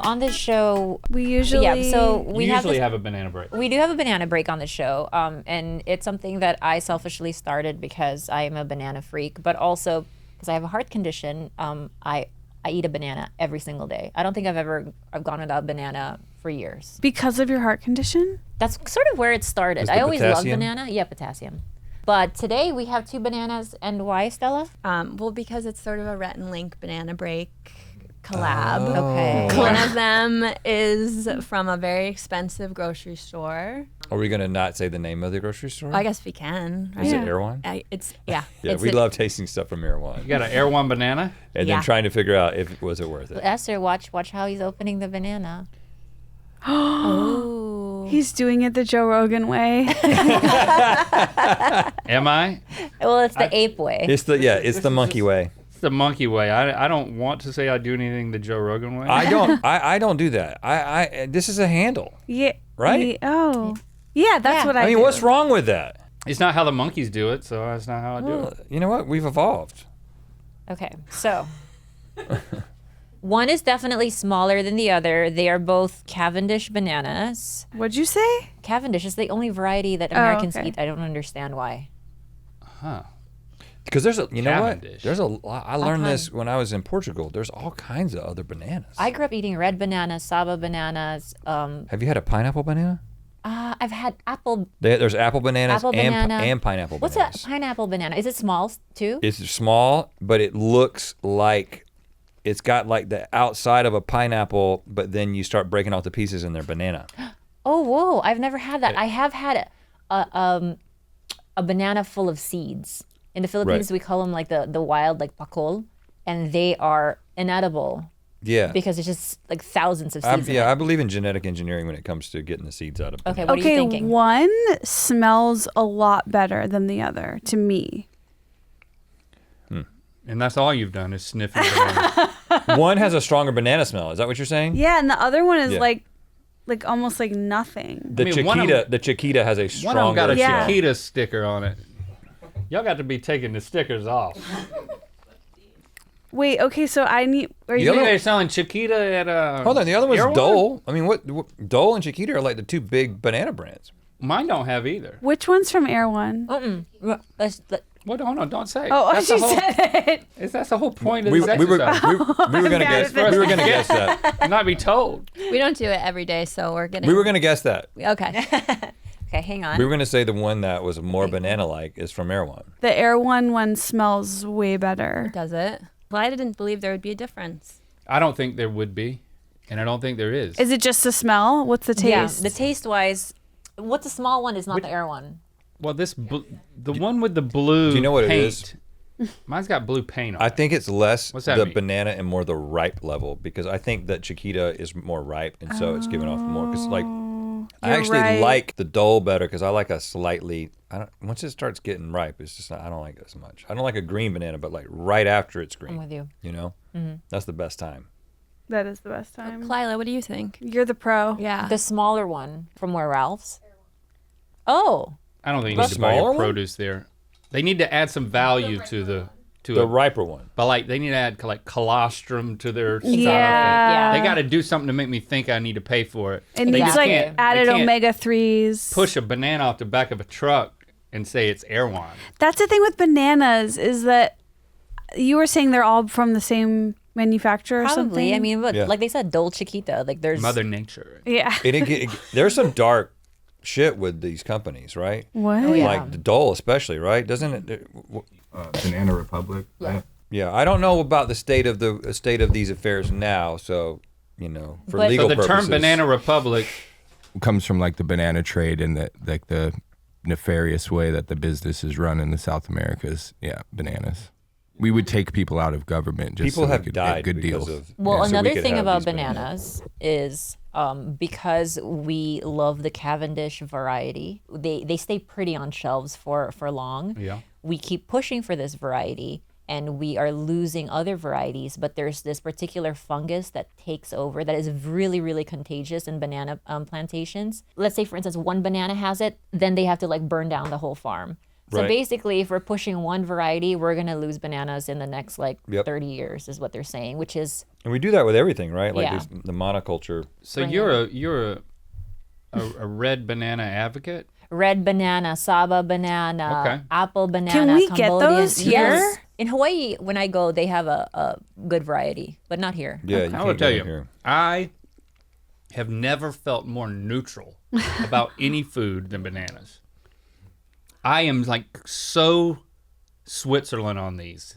on this show, We usually We usually have a banana break. we do have a banana break on the show, and it's something that I selfishly started because I am a banana freak, but also because I have a heart condition. I eat a banana every single day. I don't think I've gone without a banana for years. because of your heart condition. That's sort of where it started. Is I the always loved potassium? banana. Yeah, potassium. But today we have 2 bananas, and why, Stella? Well, because it's sort of a Rhett Link banana break collab. Okay. One of them is from a very expensive grocery store. Are we gonna not say the name of the grocery store? I guess we can. Is Right? it Erewhon? Yeah, Yeah, It's we a- love tasting stuff from Erewhon. You got an Erewhon banana? And Yeah. then trying to figure out if was it worth it. Esther, watch how he's opening the banana. Oh. He's doing it the Joe Rogan way. Am I? Well, it's the ape way. It's the monkey way. It's the monkey way. I don't want to say I do anything the Joe Rogan way. I don't do that. This is a handle. Yeah. Right? Oh. Yeah, that's what I I mean, do. what's wrong with that? It's not how the monkeys do it, so that's not how I do it. You know what? We've evolved. Okay, so one is definitely smaller than the other. They are both Cavendish bananas. What'd you say? Cavendish is the only variety that Americans okay. eat. I don't understand why. Huh. Because there's a, you know what? Cavendish. There's a lot. I learned this when I was in Portugal. There's all kinds of other bananas. I grew up eating red bananas, Saba bananas. Have you had a pineapple banana? I've had apple. There's apple bananas Apple and, banana. and pineapple What's bananas. a pineapple banana? Is it small too? It's small, but it looks like it's got like the outside of a pineapple, but then you start breaking off the pieces and they're banana. Oh, whoa! I've never had that. I have had a banana full of seeds. In the Philippines, we call them like the wild, like pakol, and they are inedible Yeah. because it's just like thousands of seeds. in it. I believe in genetic engineering when it comes to getting the seeds out of Okay, bananas. what are you thinking? One smells a lot better than the other to me. And that's all you've done is sniffing bananas. One has a stronger banana smell. Is that what you're saying? Yeah, and the other one is Yeah. like almost like nothing. The I mean, one of Chiquita, them- the Chiquita has a One stronger of them got a Yeah. smell. Chiquita sticker on it. Y'all got to be taking the stickers off. Wait, okay, so I need. Are The you? other- They're selling Chiquita at Hold on, the other one's Erewhon? Dole. I mean, what Dole and Chiquita are like the two big banana brands. Mine don't have either. Which one's from Erewhon? Well, don't say. Oh, That's she the whole, said it. That's the whole point of We this were exercise. we were gonna bad guess at we were gonna guess that. Not be told. We don't do it every day, so we're gonna. We were gonna guess that. Okay. Okay, hang on. We were gonna say the one that was more banana-like is from Erewhon. The Erewhon one smells way better. Does it? Well, I didn't believe there would be a difference. I don't think there would be, and I don't think there is. Is it just the smell? What's the Yeah, taste? the taste wise, what's the small one is not the air one. Well, the one with the blue. Do you know what it paint, is? Mine's got blue paint on I it. think it's less What's that the mean? banana and more the ripe level because I think that Chiquita is more ripe and so it's giving off more. Because like I You're actually right. like the Dole better because I like a slightly. Once it starts getting ripe, it's just I don't like it as much. I don't like a green banana, but like right after it's green. I'm with you. You know, that's the best time. That is the best time. Khalyla, what do you think? You're the pro. Yeah. The smaller one from where Ralph's. Oh, I don't think you The need to buy your smaller one? produce there. They need to add some value to The it. riper one. But like they need to add like colostrum to their stuff. Yeah. They got to do something to make me think I need to pay for it. It They needs just like can't- added they can't omega-3s. Push a banana off the back of a truck and say it's Erewhon. That's the thing with bananas is that you were saying they're all from the same manufacturer or probably. something. I mean, but Yeah. like they said, Dole Chiquita. Like there's Mother Nature. yeah. There's some dark shit with these companies, right? What? Oh, yeah. Like the Dole, especially, right? Doesn't it? Banana Republic. Yeah. Yeah, I don't know about the state of these affairs now. So, you know, for But- legal So the purposes. term Banana Republic, Comes from like the banana trade and the nefarious way that the business is run in the South Americas. Yeah, bananas. We would take people out of government just people so we have could died get good because deals. of. Well, so we another could thing have about these bananas is because we love the Cavendish variety, they stay pretty on shelves for long. Yeah. We keep pushing for this variety and we are losing other varieties, but there's this particular fungus that takes over that is really, really contagious in banana plantations. Let's say, for instance, one banana has it, then they have to like burn down the whole farm. So Right. basically, if we're pushing one variety, we're going to lose bananas in the next like Yep. 30 years is what they're saying, which is And we do that with everything, right? Like Yeah. there's the monoculture. so Bring you're a red banana advocate. red banana, Saba banana, Okay. apple banana. Can we get Cambodian. those here? Yes. In Hawaii, when I go, they have a good variety, but not here. Yeah, you I can't will get tell it you, here. I have never felt more neutral about any food than bananas. I am like so Switzerland on these.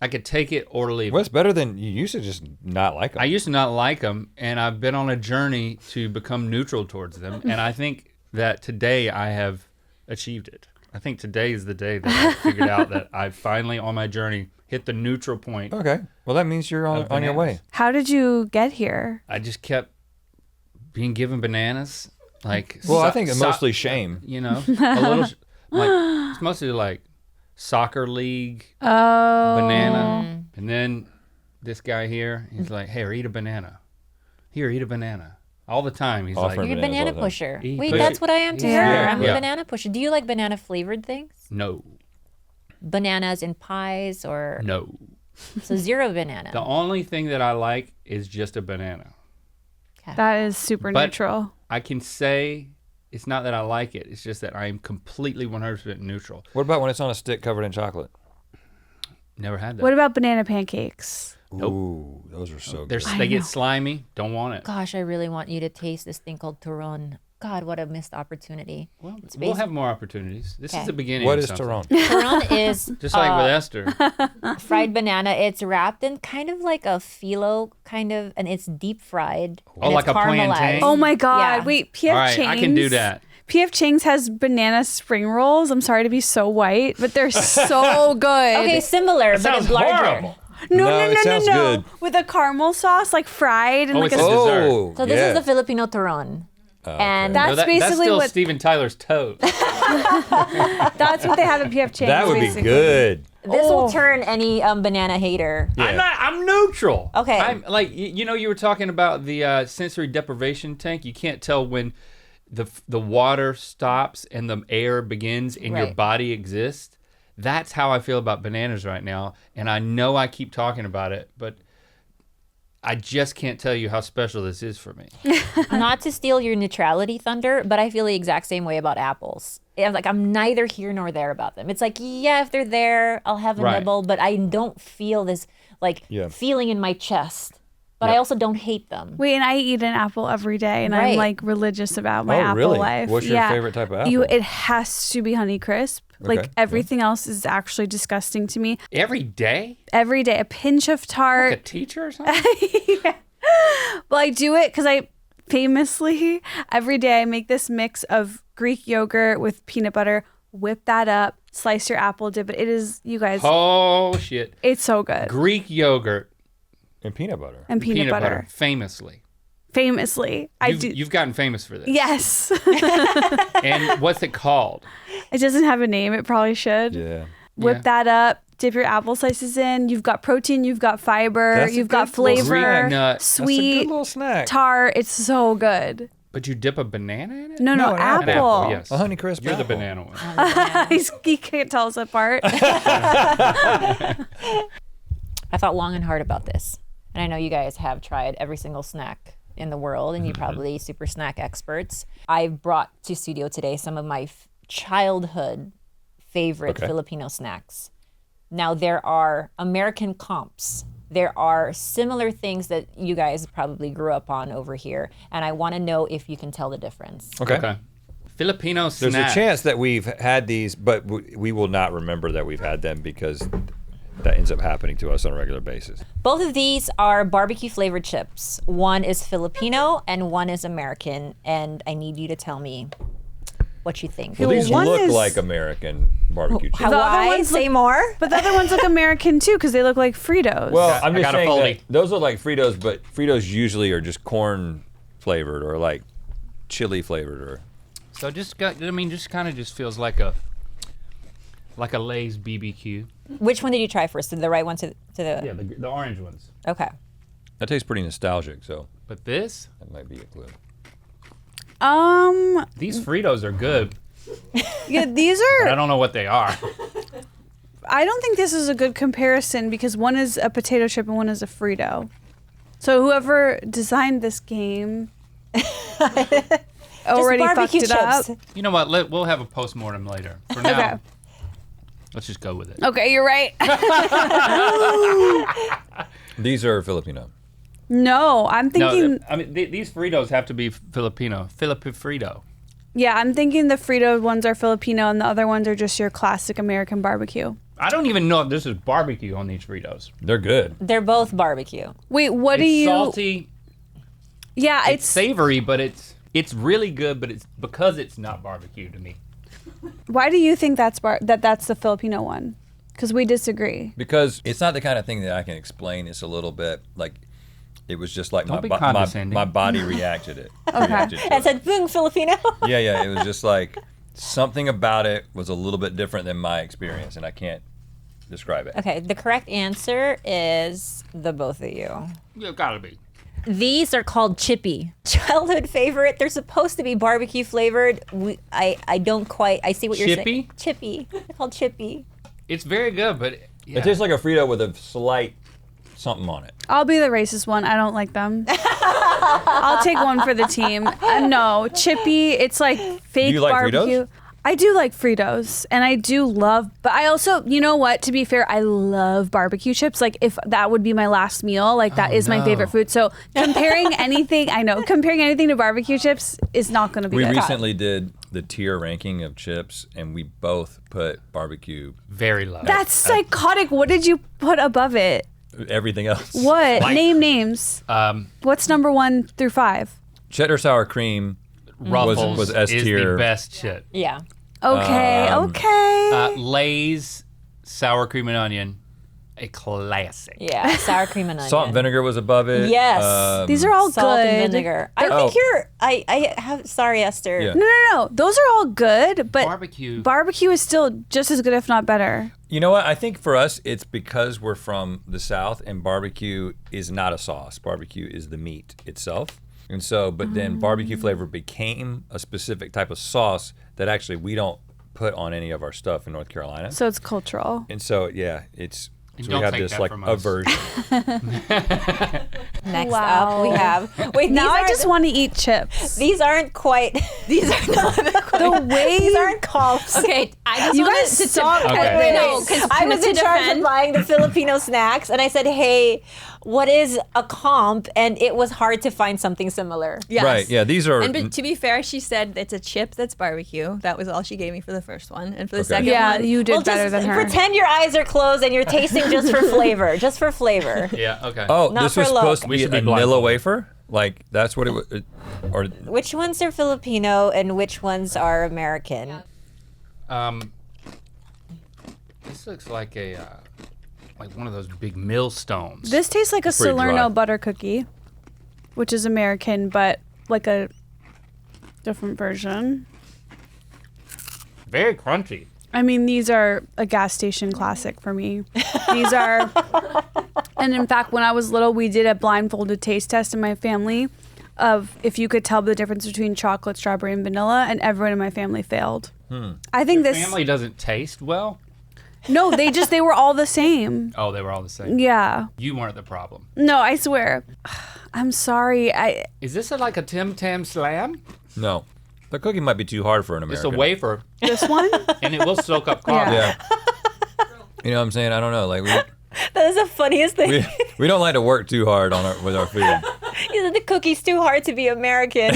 I could take it or leave Well, it. it's better than you used to just not like them. I used to not like them, and I've been on a journey to become neutral towards them. And I think that today I have achieved it. I think today is the day that I figured out that I finally, on my journey, hit the neutral point. Okay. Well, that means you're on your way. bananas. How did you get here? I just kept being given bananas. Like, Well, I think it's mostly shame. you know, a little, like, it's mostly like soccer league Oh. banana. And then this guy here, he's like, hey, eat a banana. Here, eat a banana. all the time. He's Offering like, You're a bananas all banana the time. pusher. He Wait, push that's it. what I am too. Yeah. I'm Yeah. a banana pusher. Do you like banana flavored things? no, Bananas in pies or no. so zero banana. The only thing that I like is just a banana. That is super But- neutral. I can say it's not that I like it. It's just that I am completely 100% neutral. What about when it's on a stick covered in chocolate? Never had that. What about banana pancakes? Nope. Ooh, those are so They're, good. they get slimy. Don't want it. Gosh, I really want you to taste this thing called turon. God, what a missed opportunity. Well, It's we'll basi- have more opportunities. This Okay. is the beginning. What of is something. Tyrone? Turon is Just like with Esther. fried banana. It's wrapped in kind of like a phyllo, kind of, and it's deep fried. Oh, and like it's a plantain? caramelized. Oh my God. Yeah. Wait, PF All right, Chang's. I can do that. PF Chang's has banana spring rolls. I'm sorry to be so white, but they're so good. Okay, similar, but sounds it's larger. horrible. No, it sounds good. With a caramel sauce, like fried and Oh, like it's a. a dessert. Oh, So this yeah. is the Filipino turon. And That's That's basically still what- Steven Tyler's toast. That's what they have at PF Chang's. That would be basically. good. this will turn any banana hater. I'm neutral. Okay. I'm like you know you were talking about the sensory deprivation tank. You can't tell when the water stops and the air begins and your Right. body exists. That's how I feel about bananas right now. And I know I keep talking about it, but I just can't tell you how special this is for me. Not to steal your neutrality thunder, but I feel the exact same way about apples. I'm like, I'm neither here nor there about them. It's like, yeah, if they're there, I'll have a Right. nibble, but I don't feel this like Yeah. feeling in my chest. But I also don't hate them. Wait, and I eat an apple every day, and I'm Right. like religious about my Oh, apple really? life. What's your favorite type of apple? It has to be Honeycrisp. Okay, Like everything else is actually disgusting to me. Every day? Every day, a pinch of tart. Like a teacher or something? Well, I do it because I famously every day I make this mix of Greek yogurt with peanut butter. Whip that up, slice your apple, dip it. It is, you guys, Oh shit. it's so good. Greek yogurt, And peanut butter. And peanut, butter. famously. Famously, You've gotten famous for this. Yes. And what's it called? It doesn't have a name. It probably should. Yeah. Whip Yeah. that up. Dip your apple slices in. You've got protein. You've got fiber. That's a You've got good little flavor. snack. Nut. That's a good Sweet, little snack. tart. It's so good. But you dip a banana in it? No, No, an apple. An apple, yes. A Honeycrisp You're the apple. banana one. He can't tell us apart. I thought long and hard about this. And I know you guys have tried every single snack in the world, and you're probably super snack experts. I brought to studio today some of my childhood favorite Okay. Filipino snacks. Now, there are American comps. There are similar things that you guys probably grew up on over here, and I want to know if you can tell the difference. Okay. Filipino There's snacks. a chance that we've had these, but we will not remember that we've had them because that ends up happening to us on a regular basis. Both of these are barbecue flavored chips. One is Filipino and one is American, and I need you to tell me what you think. Well, these one look is- like American barbecue chips. other Why? ones Say look- more. But the other ones look American too because they look like Fritos. Well, I I'm just got a saying Foley. that those look like Fritos, but Fritos usually are just corn flavored or like chili flavored or. So just kind of just feels like a Lay's BBQ. Which one did you try first? The right one to the. Yeah, the orange ones. Okay. That tastes pretty nostalgic, so But this, that might be a clue. these Fritos are good, yeah, these but I are. don't know what they are. I don't think this is a good comparison because one is a potato chip and one is a Frito. So whoever designed this game already fucked barbecue it up. chips. You know what? We'll have a postmortem later. For now, Okay. let's just go with it. Okay, you're right. These are Filipino. No, I'm thinking. I mean these Fritos have to be Filipino. Frito. Yeah, I'm thinking the Frito ones are Filipino and the other ones are just your classic American barbecue. I don't even know if this is barbecue on these Fritos. They're good. They're both barbecue. Wait, what do It's you? salty. Yeah, It's savory, but it's really good. But it's because it's not barbecue to me. Why do you think that's that's the Filipino one? Because we disagree. Because it's not the kind of thing that I can explain. It's a little bit like it was just like Don't be my condescending. body reacted it. Okay. Reacted to And it. said, boom, Filipino. Yeah. It was just like something about it was a little bit different than my experience, and I can't describe it. Okay, the correct answer is the both of you. You gotta be. These are called chippy. Childhood favorite. They're supposed to be barbecue flavored. I don't quite. I see what you're saying. Chippy. They're called chippy. It's very good, but yeah. It tastes like a Frito with a slight something on it. I'll be the racist one. I don't like them. I'll take one for the team. No, chippy. It's like fake Do you like barbecue. Fritos? I do like Fritos, and I do love, but I also, you know what, to be fair, I love barbecue chips. Like, if that would be my last meal, like, that is my favorite food. So, comparing anything to barbecue chips is not going to be We good. recently did the tier ranking of chips, and we both put barbecue, very low. That's psychotic. What did you put above it? everything else. What? Name names. What's number 1 through 5? Cheddar sour cream Ruffles was S is tier. the best shit. Yeah. Okay, okay. Lay's sour cream and onion, a classic. Yeah. Sour cream and onion. Salt and vinegar was above it. Yes. These are all Salt good. and vinegar. I think you're. I have. Sorry, Esther. Yeah. No. Those are all good, but Barbecue is still just as good, if not better. You know what? I think for us, it's because we're from the South, and barbecue is not a sauce. Barbecue is the meat itself. And so, but then barbecue flavor became a specific type of sauce that actually we don't put on any of our stuff in North Carolina. So it's cultural. And so, yeah, it's, so don't we have take this that like from us. aversion. Next Wow. up, we have. Wait, Now these I aren't- just want to eat chips. These aren't quite. These are not. The way These aren't called. Okay, I just you wanted guys to stop Okay. at Wait, this. no, 'cause I was in to charge of defend- buying the Filipino snacks, and I said, "Hey, what is a comp?" And it was hard to find something similar. Yes. Right, yeah, these are. And but to be fair, she said it's a chip that's barbecue. That was all she gave me for the first one. And for the Okay. second Yeah, one, you did Well, better just than her. pretend your eyes are closed and you're tasting just for flavor. Just for flavor. Yeah, okay. Oh, Not this for was low. supposed to We be a should be vanilla blindfolded. wafer? Like, that's what it was? Or Which ones are Filipino and which ones are American? This looks like a like one of those big millstones. This tastes like a pretty dry. Salerno butter cookie, which is American, but like a different version. Very crunchy. I mean, these are a gas station classic for me. These are, and in fact, when I was little, we did a blindfolded taste test in my family of if you could tell the difference between chocolate, strawberry, and vanilla, and everyone in my family failed. I think this. Family doesn't taste well. No, they were all the same. Oh, they were all the same. Yeah. You weren't the problem. No, I swear. I'm sorry. Is this like a Tim Tam Slam? no. The cookie might be too hard for an It's American. a wafer, This one? and it will soak up carbon. Yeah. You know what I'm saying? I don't know. Like, That is the funniest thing. we don't like to work too hard with our food. You said the cookie's too hard to be American.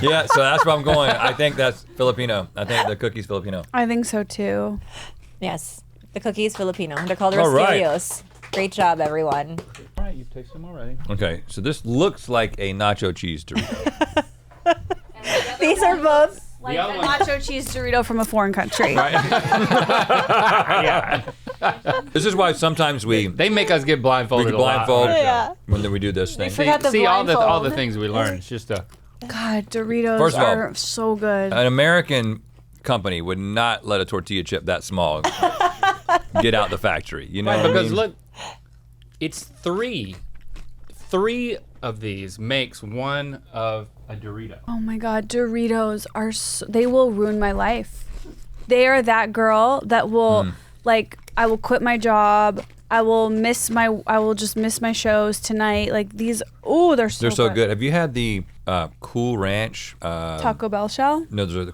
Yeah, so that's where I'm going. I think that's Filipino. I think the cookie's Filipino. I think so too. Yes, the cookie's Filipino. They're called All right. Rosterios. Great job, everyone. All right, you've tasted them already. Okay, so this looks like a nacho cheese Dorito. These are both. Like The other a one- nacho cheese Dorito from a foreign country. Yeah. This is why sometimes we They make us get blindfolded blindfold a lot. Yeah. when we do this thing. forgot the See all the blindfold. things we learned. It's just a God, Doritos First of all, are so good. An American company would not let a tortilla chip that small get out the factory. You know, what I because mean? look, it's three of these makes one of a Dorito. Oh my God, Doritos are they will ruin my life. They are that girl that will like I will quit my job. I will just miss my shows tonight. Like these, they're so good. Have you had the Cool Ranch? Taco Bell shell? No, they're the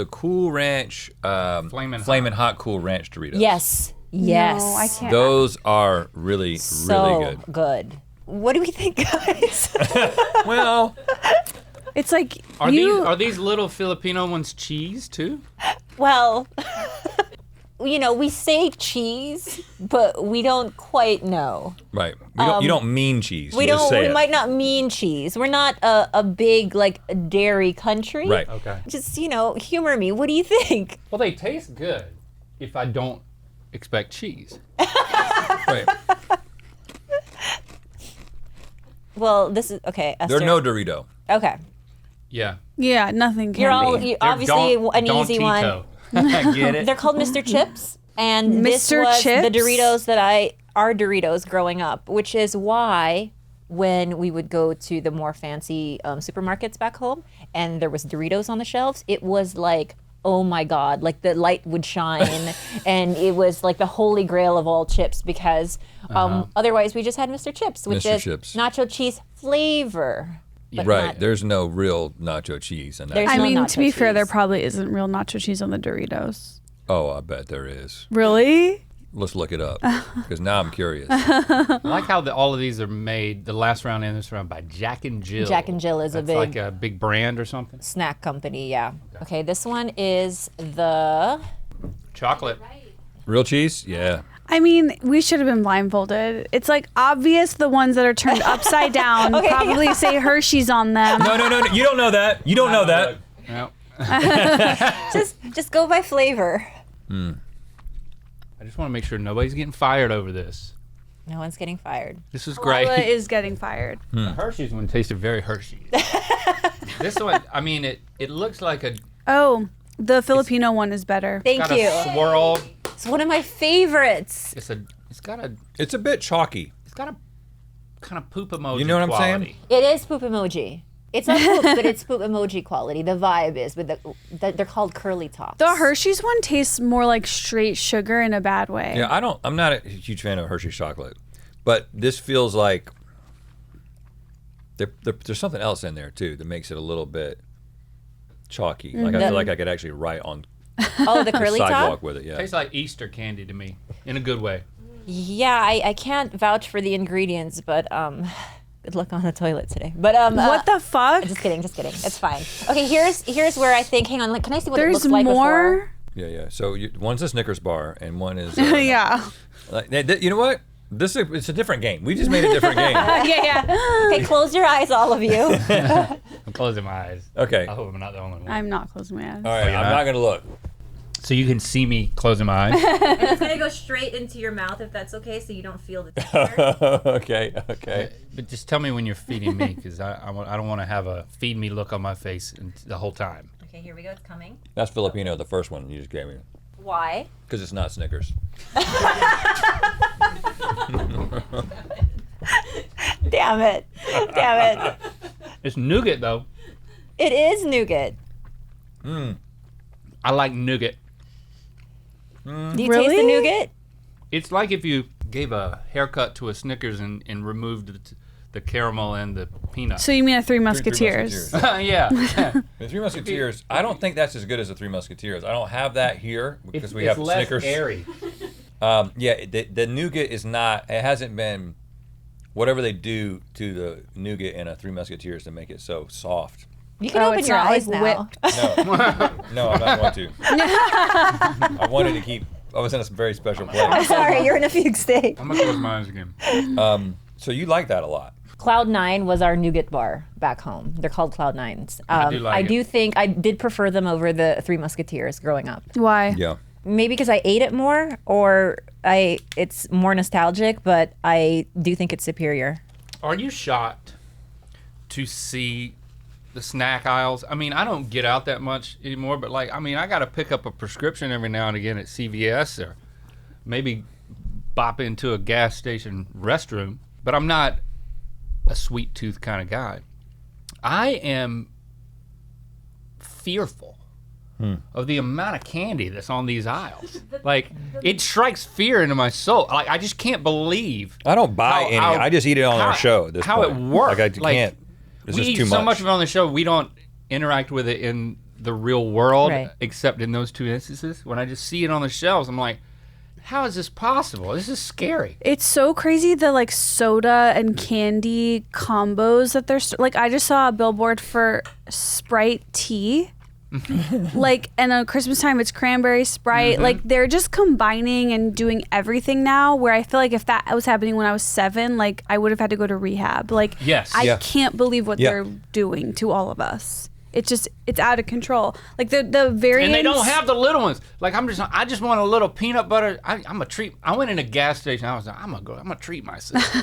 Cool Ranch Flamin' Hot Cool Ranch Doritos. Yes. Yes. No, I can't. Those are really, So really good. good. What do we think, guys? Well, It's like Are these little Filipino ones cheese too? Well, we say cheese, but we don't quite know. right. You don't mean cheese. We you just don't. say We it. might not mean cheese. We're not a big dairy country. Right. Okay. Just humor me. What do you think? Well, they taste good if I don't expect cheese. Right. Well, this is okay. Esther. They're no Dorito. Okay. Yeah. yeah, nothing can You're all be. obviously an easy one. Get it? They're called Mr. Chips, and this Mr. was Chips? the Doritos that our Doritos growing up, which is why when we would go to the more fancy supermarkets back home and there was Doritos on the shelves, it was like, oh my God, like the light would shine and it was like the holy grail of all chips because otherwise we just had Mr. Chips with Mr. this Chips. nacho cheese flavor. But Right. not- There's no real nacho cheese in that. There's I no mean, nacho to be fair, cheese. there probably isn't real nacho cheese on the Doritos. Oh, I bet there is. Really? Let's look it up because now I'm curious. I like how all of these are made, the last round and this round, by Jack and Jill. Jack and Jill is a That's big like a big brand or something. snack company, yeah. Okay, this one is the Chocolate. Real cheese? Yeah. I mean, we should have been blindfolded. It's like obvious the ones that are turned upside down probably say Hershey's on them. No. You don't know that. You don't know that. No. just go by flavor. I just want to make sure nobody's getting fired over this. No one's getting fired. This is Khalyla great. is getting fired. The Hershey's one tasted very Hershey's. This one, I mean, it looks like a Oh, the Filipino one is better. Thank got you. a swirl. It's one of my favorites. It's got a It's a bit chalky. kind of poop emoji. You know what I'm saying? quality. It is poop emoji. It's not poop, but it's poop emoji quality. The vibe is with they're called curly tops. The Hershey's one tastes more like straight sugar in a bad way. Yeah, I'm not a huge fan of Hershey's chocolate, but this feels like there's something else in there too that makes it a little bit chalky. Like I feel like I could actually write on Oh, the the curly sidewalk top? with it. Yeah. Tastes like Easter candy to me, in a good way. Yeah, I can't vouch for the ingredients, but good luck on the toilet today. But What the fuck? Just kidding. It's fine. Okay, here's where I think. Hang on, can I see what it There's looks like more. Yeah. So one's a Snickers bar and one is Yeah. You know what? It's a different game. We just made a different game. Yeah. Okay, close your eyes, all of you. I'm closing my eyes. Okay. I hope I'm not the only one. I'm not closing my eyes. All right. you're I'm not? not gonna look. So you can see me closing my eyes. And it's gonna go straight into your mouth if that's okay, so you don't feel the texture. Okay. But just tell me when you're feeding me, because I don't want to have a feed me look on my face the whole time. Okay, here we go. It's coming. That's Filipino, the first one you just gave me, Why? because it's not Snickers. Damn it. It's nougat though. It is nougat. I like nougat. Do you Really? taste the nougat? It's like if you gave a haircut to a Snickers and removed the caramel and the peanut. So you mean a Three Three Musketeers? Musketeers. Yeah. The Three Musketeers. I don't think that's as good as the Three Musketeers. I don't have that here because we it's have less Snickers. airy. Yeah, the nougat is not. It hasn't been. Whatever they do to the nougat in a Three Musketeers to make it so soft. You can Oh, open it's your not, like, eyes now. whipped. No, I'm not going to. I wanted to keep. I was in a very special I'm place. sorry, you're in a fugue state. I'm gonna close my eyes again. So you like that a lot. Cloud9 was our nougat bar back home. They're called Cloud9s. I do like I it. do think I did prefer them over the Three Musketeers growing up. Why? Yeah. Maybe because I ate it more, or it's more nostalgic, but I do think it's superior. Are you shocked to see the snack aisles? I mean, I don't get out that much anymore, but I got to pick up a prescription every now and again at CVS or maybe bop into a gas station restroom, but I'm not a sweet tooth kind of guy. I am fearful of the amount of candy that's on these aisles. It strikes fear into my soul. I just can't believe I don't buy How- any. how- I just eat it on our show. At this how point. it works. Like I can't. It's we just eat too so much. much of it on the show, we don't interact with it in the real world, Right. except in those two instances. When I just see it on the shelves, I'm like, how is this possible? This is scary. It's so crazy the soda and candy combos that they're I just saw a billboard for Sprite tea. And at Christmas time it's cranberry Sprite. They're just combining and doing everything now, where I feel like if that was happening when I was 7, I would have had to go to rehab. Yes. I Yeah. can't believe what Yeah. they're doing to all of us. It's out of control. The variants. And they don't have the little ones. I just want a little peanut butter. I'm a treat. I went in a gas station. I was like, I'm gonna treat myself.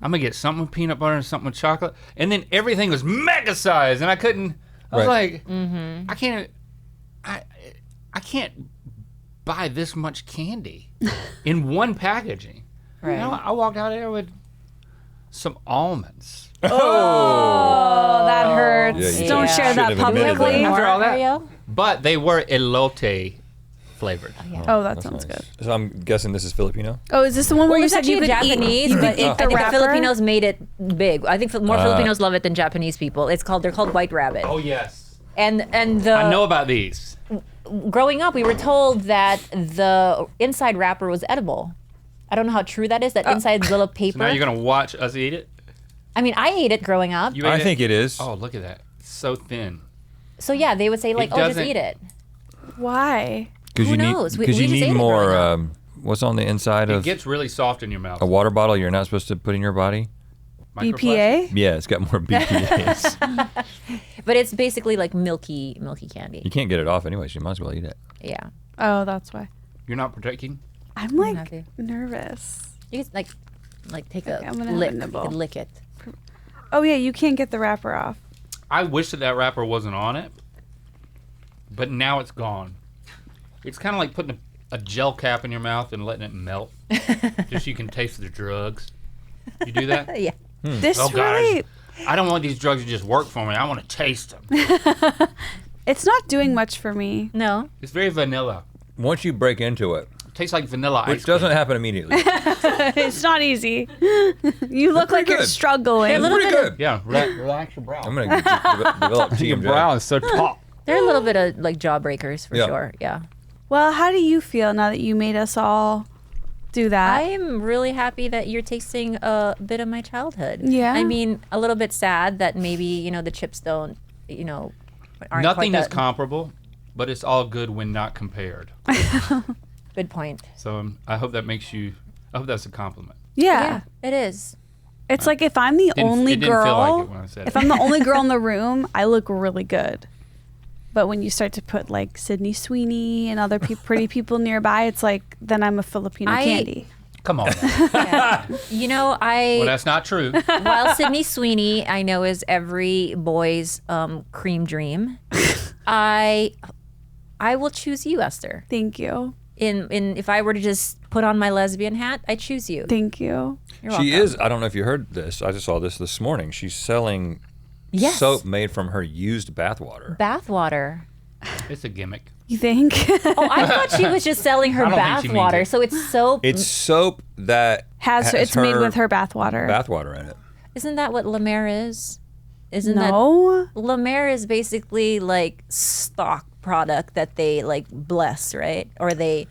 I'm gonna get something with peanut butter and something with chocolate. And then everything was mega size, and I couldn't. I was Right. I can't. I can't buy this much candy in one packaging. Right. I walked out there with some almonds. Oh, that hurts. Yeah, you Don't share that should have admitted publicly. that. After all that, Oreo? but they were elote flavored. Oh, that That's sounds nice. good. So I'm guessing this is Filipino. Oh, is this the one where Well, you it's said you actually could Japanese, eat, you but could eat I the think the wrapper? Filipinos made it big. I think more Filipinos love it than Japanese people. They're called white rabbit. Oh yes, And the I know about these. growing up, we were told that the inside wrapper was edible. I don't know how true that is. That inside little paper. So now you're gonna watch us eat it. I mean, I ate it growing up. You ate I think it is. Oh, look at that. It's so thin. So yeah, they would say like, "Oh, just doesn't- eat it." Why? Because Who you knows? need We because you just ate need it more. growing What's on the inside It of gets really soft in your mouth. a water bottle? You're not supposed to put in your body. Microplastics? BPA? Yeah, it's got more BPA's. But it's basically like milky candy. You can't get it off anyway, so you might as well eat it. Yeah. Oh, that's why. You're not protecting. I'm like happy. nervous. You could like take Okay, a I'm gonna have a lick. You nibble. could lick it. Oh yeah, you can't get the wrapper off. I wish that wrapper wasn't on it, but now it's gone. It's kind of like putting a gel cap in your mouth and letting it melt, just so you can taste the drugs. You do that? Yeah. This Oh, God, really, I don't want these drugs to just work for me. I want to taste them. it's not doing much for me. No. It's very vanilla. Once you break into it, It tastes like vanilla ice which doesn't cream. happen immediately. It's not easy. You look like you're good. struggling. Pretty good. Yeah, relax your brow. I'm gonna develop Your TMJ. brow is so taut. They're a little bit of like jawbreakers for Yeah. sure. Yeah. Well, how do you feel now that you made us all do that? I am really happy that you're tasting a bit of my childhood. Yeah. I mean, a little bit sad that maybe, the chips don't, aren't Nothing quite is that- comparable, but it's all good when not compared. Good point. So I hope that makes you. I hope that's a compliment. yeah. It is. It's like if I'm the only it didn't feel girl, like it when I said if it. I'm the only girl in the room, I look really good. But when you start to put like Sydney Sweeney and other pretty people nearby, it's like then I'm a Filipino candy. Come on. Yeah. Well, that's not true. While Sydney Sweeney, I know, is every boy's cream dream, I will choose you, Esther. Thank you. In if I were to just put on my lesbian hat, I choose you. Thank you. You're She welcome. is. I don't know if you heard this. I just saw this morning. She's selling Yes. soap made from her used bathwater. Bathwater. It's a gimmick. You think? Oh, I thought she was just selling her I don't think she means bathwater. it. So it's soap. It's soap that It's made with her bathwater. bathwater in it. Isn't that what La Mer is? Isn't No. that La Mer is basically like stock product that they like bless, right? Or they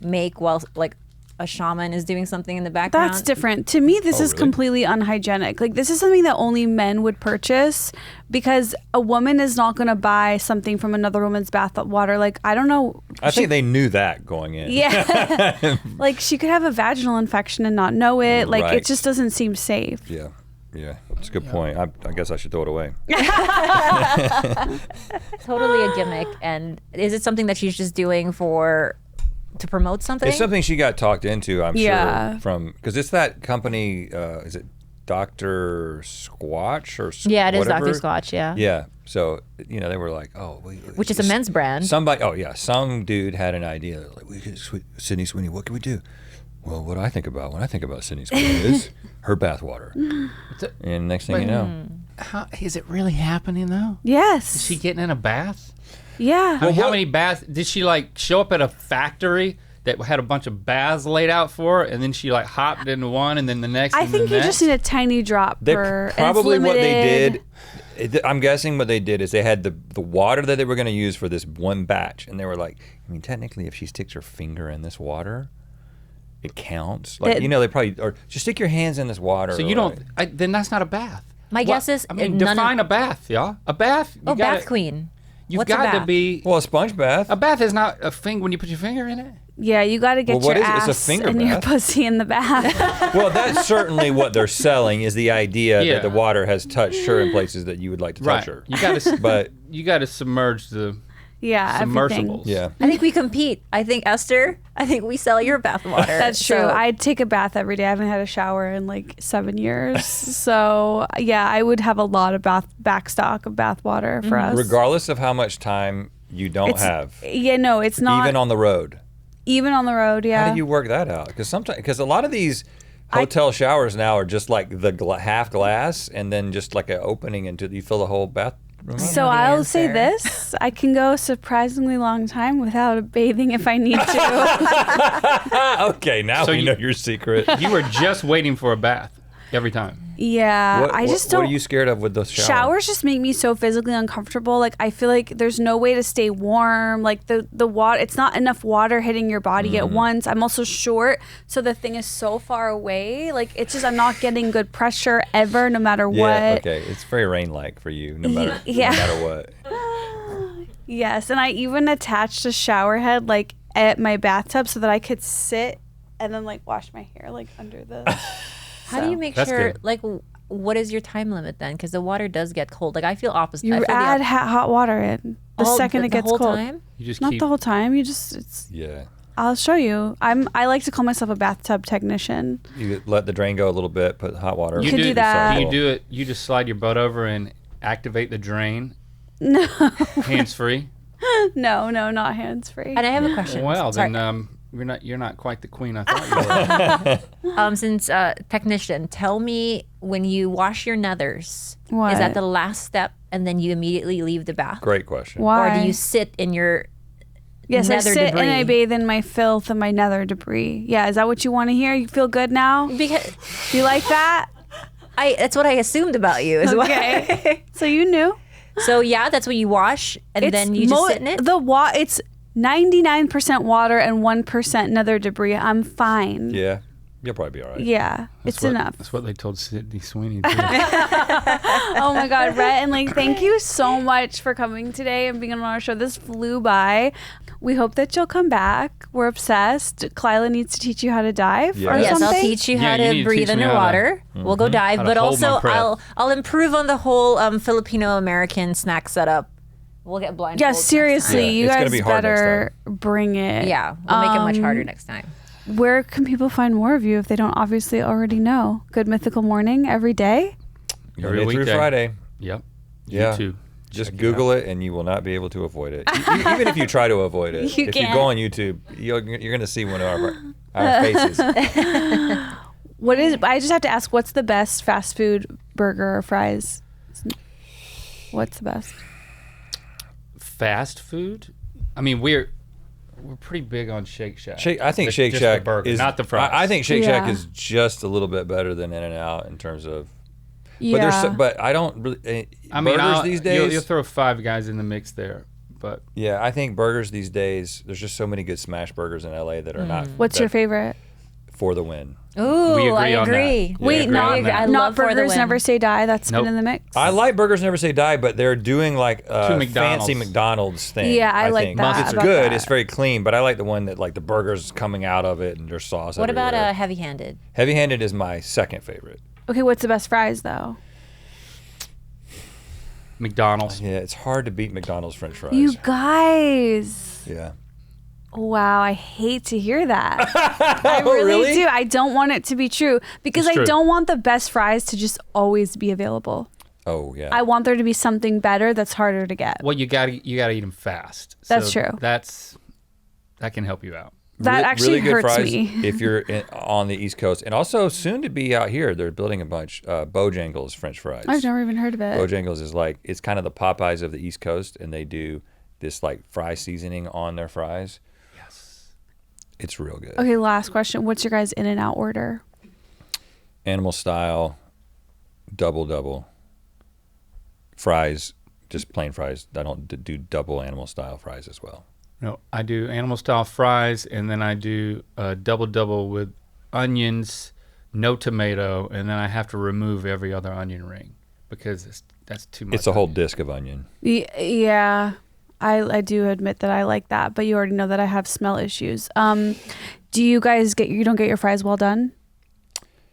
make while like a shaman is doing something in the background. That's different. To me, this is really? completely unhygienic. Like, this is something that only men would purchase because a woman is not going to buy something from another woman's bath water. Like, I don't know. I think they knew that going in. Yeah. Like, she could have a vaginal infection and not know it. Like, Right. it just doesn't seem safe. Yeah. Yeah. It's a good point. I guess I should throw it away. Totally a gimmick. And is it something that she's just doing to promote something? It's something she got talked into, I'm Yeah. sure, from because it's that company. Is it Dr. Squatch or Yeah, it is whatever? Dr. Squatch, yeah. Yeah. So they were like, oh, Which is a men's brand. Somebody, oh yeah, some dude had an idea like, we could Sydney Sweeney. What can we do? Well, what I think about when I think about Sydney Sweeney is her bathwater. And next thing you know, How, is it really happening though? Yes. Is she getting in a bath? Yeah. I mean, how many baths did she like show up at a factory that had a bunch of baths laid out for her, and then she like hopped into one, and then the next? I and think the you next? just need a tiny drop they per. and it's probably what they limited. did. I'm guessing what they did is they had the water that they were going to use for this one batch, and they were like, I mean, technically, if she sticks her finger in this water, it counts. Like they probably or just stick your hands in this water. So you don't. Then that's not a bath. My guess is I mean, none of- define a bath, y'all. A bath. Oh, bath queen. You've What's a got to bath? be. Well, a sponge bath. A bath is not a thing when you put your finger in it. Yeah, you got to get Well, what your is it? It's a ass finger and your bath. pussy in the bath. Well, that's certainly what they're selling is the idea Yeah. that the water has touched her in places that you would like to touch her. You got to. But You got to submerge the Yeah, everything. submersibles. yeah. I think we compete. I think, Esther, we sell your bathwater. That's true. So- I take a bath every day. I haven't had a shower in like 7 years. So yeah, I would have a lot of back stock of bath water for us. Regardless of how much time you don't It's- have, Yeah, no, it's not. even on the road. Even on the road, yeah. How do you work that out? Because a lot of these Hotel showers now are just like the half glass and then just like an opening until you fill the whole bathroom up. So I'll say this: I can go a surprisingly long time without bathing if I need to. Okay, now So we you- know your secret. You were just waiting for a bath every time. Yeah, I just don't. What are you scared of with those showers? Showers just make me so physically uncomfortable. Like I feel like there's no way to stay warm. Like the water, it's not enough water hitting your body at once. I'm also short, so the thing is so far away. Like it's just I'm not getting good pressure ever, no matter Yeah, what. okay. It's very rain-like for you, no matter, Yeah. no matter what. Yes, and I even attached a shower head like at my bathtub so that I could sit and then like wash my hair like under the. How do you make That's sure, good. like, what is your time limit then? Because the water does get cold. Like, I feel opposite. I You feel add hot water in the second it the gets whole cold. time? You just Not keep. the whole time. You just it's. Yeah. I'll show you. I like to call myself a bathtub technician. You let the drain go a little bit, put hot water. You could do that. Do you do it? You just slide your butt over and activate the drain, No, hands free. no, not hands free. And I have a question. Well, Sorry. then you're not quite the queen I thought you were. Since technician, tell me when you wash your nethers, What? is that the last step and then you immediately leave the bath? Great question. Why? Or do you sit in your Yes, I nether sit debris? and I bathe in my filth and my nether debris. Yeah, is that what you want to hear? You feel good now? Because You like that? that's what I assumed about you as well. Okay. So you knew. So yeah, that's what you wash and then you just sit in it? It's 99% water and 1% nether debris. I'm fine. Yeah, you'll probably be all right. Yeah, it's enough. That's what they told Sydney Sweeney. Too. Oh my God, Rhett and Link, thank you so much for coming today and being on our show. This flew by. We hope that you'll come back. We're obsessed. Khalyla needs to teach you how to dive Yeah. or Yes, something. I'll teach you Yeah, how you need to to breathe teach me underwater. We'll go dive, How to but hold my also breath. I'll improve on the whole Filipino American snack setup. We'll get blindfolded. Yeah, next seriously, Yeah, you it's gonna guys be hard next better bring it. time. Yeah, we'll make it much harder next time. Where can people find more of you if they don't obviously already know? Good Mythical Morning every day? Every Monday through weekday. Friday. Yep. Yeah. YouTube. Just Check it Google it, and you will not be able to avoid it. Even if you try to avoid it. You if you can't. go on YouTube, you're going to see one of our faces. What is? I just have to ask, what's the best fast food burger or fries? What's the best? Fast food. I mean, we're pretty big on Shake Shack. I think Shake Just Shack the burger, is not the fries. I think Shake Shack Yeah. is just a little bit better than In-N-Out in terms of. Yeah. But I don't really. I mean, burgers these days. you'll throw Five Guys in the mix there, but Yeah, I think burgers these days. There's just so many good smash burgers in LA that are not. What's your that- favorite? For the win. Ooh, We I agree on that. agree. Yeah, Wait, agree not on that. I not love For the burgers Win. never say die. That's Nope. been in the mix. I like Burgers Never Say Die, but they're doing like a McDonald's. fancy McDonald's thing. Yeah, I like think. that It's about good. that. It's very clean, but I like the one that like the burgers coming out of it and there's sauce. What about everywhere. heavy-handed? Heavy Handed is my second favorite. Okay, what's the best fries though? McDonald's. Yeah, it's hard to beat McDonald's French fries. You guys. Yeah. Wow, I hate to hear that. I really, really? do. I don't want it to be true because It's I true. don't want the best fries to just always be available. Oh yeah. I want there to be something better that's harder to get. Well, you gotta eat them fast. That's So true. That can help you out. That actually good hurts fries me. if you're on the East Coast, and also soon to be out here. They're building a bunch. Bojangles French fries. I've never even heard of it. Bojangles is like it's kind of the Popeyes of the East Coast, and they do this like fry seasoning on their fries. Yes. It's real good. Okay, last question. What's your guys' in and out order? Animal style, double. Fries, just plain fries. I don't do double animal style fries as well. No, I do animal style fries, and then I do a double with onions, no tomato, and then I have to remove every other onion ring because that's too much. It's a whole disc of onion. Yeah, I do admit that I like that, but you already know that I have smell issues. Do you guys you don't get your fries well done?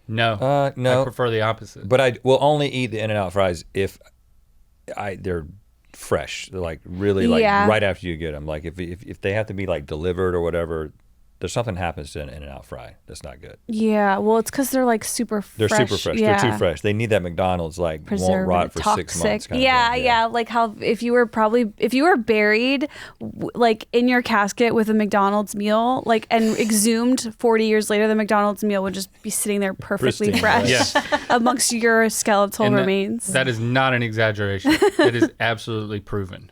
No, No. I prefer the opposite. But I will only eat the In-N-Out fries if they're fresh. They're like really like Yeah. right after you get them. Like if they have to be like delivered or whatever, there's something happens to an In-N-Out fry that's not good. Yeah, well, it's because they're like super fresh. They're super fresh. Yeah. They're too fresh. They need that McDonald's like won't rot for Toxic. 6 months. Kind Yeah, of thing. yeah. Like how if you were buried like in your casket with a McDonald's meal, like and exhumed 40 years later, the McDonald's meal would just be sitting there perfectly Pristine, fresh Yes. amongst your skeletal And remains. that is not an exaggeration. It is absolutely proven.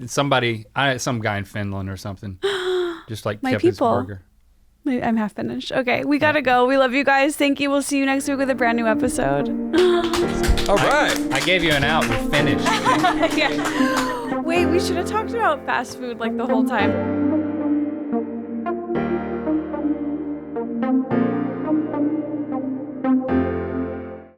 Some guy in Finland or something, just like My kept his people. burger. I'm half finished. Okay, we gotta go. We love you guys. Thank you. We'll see you next week with a brand new episode. All right. I gave you an out. We finished. Yeah. Wait, we should have talked about fast food like the whole time.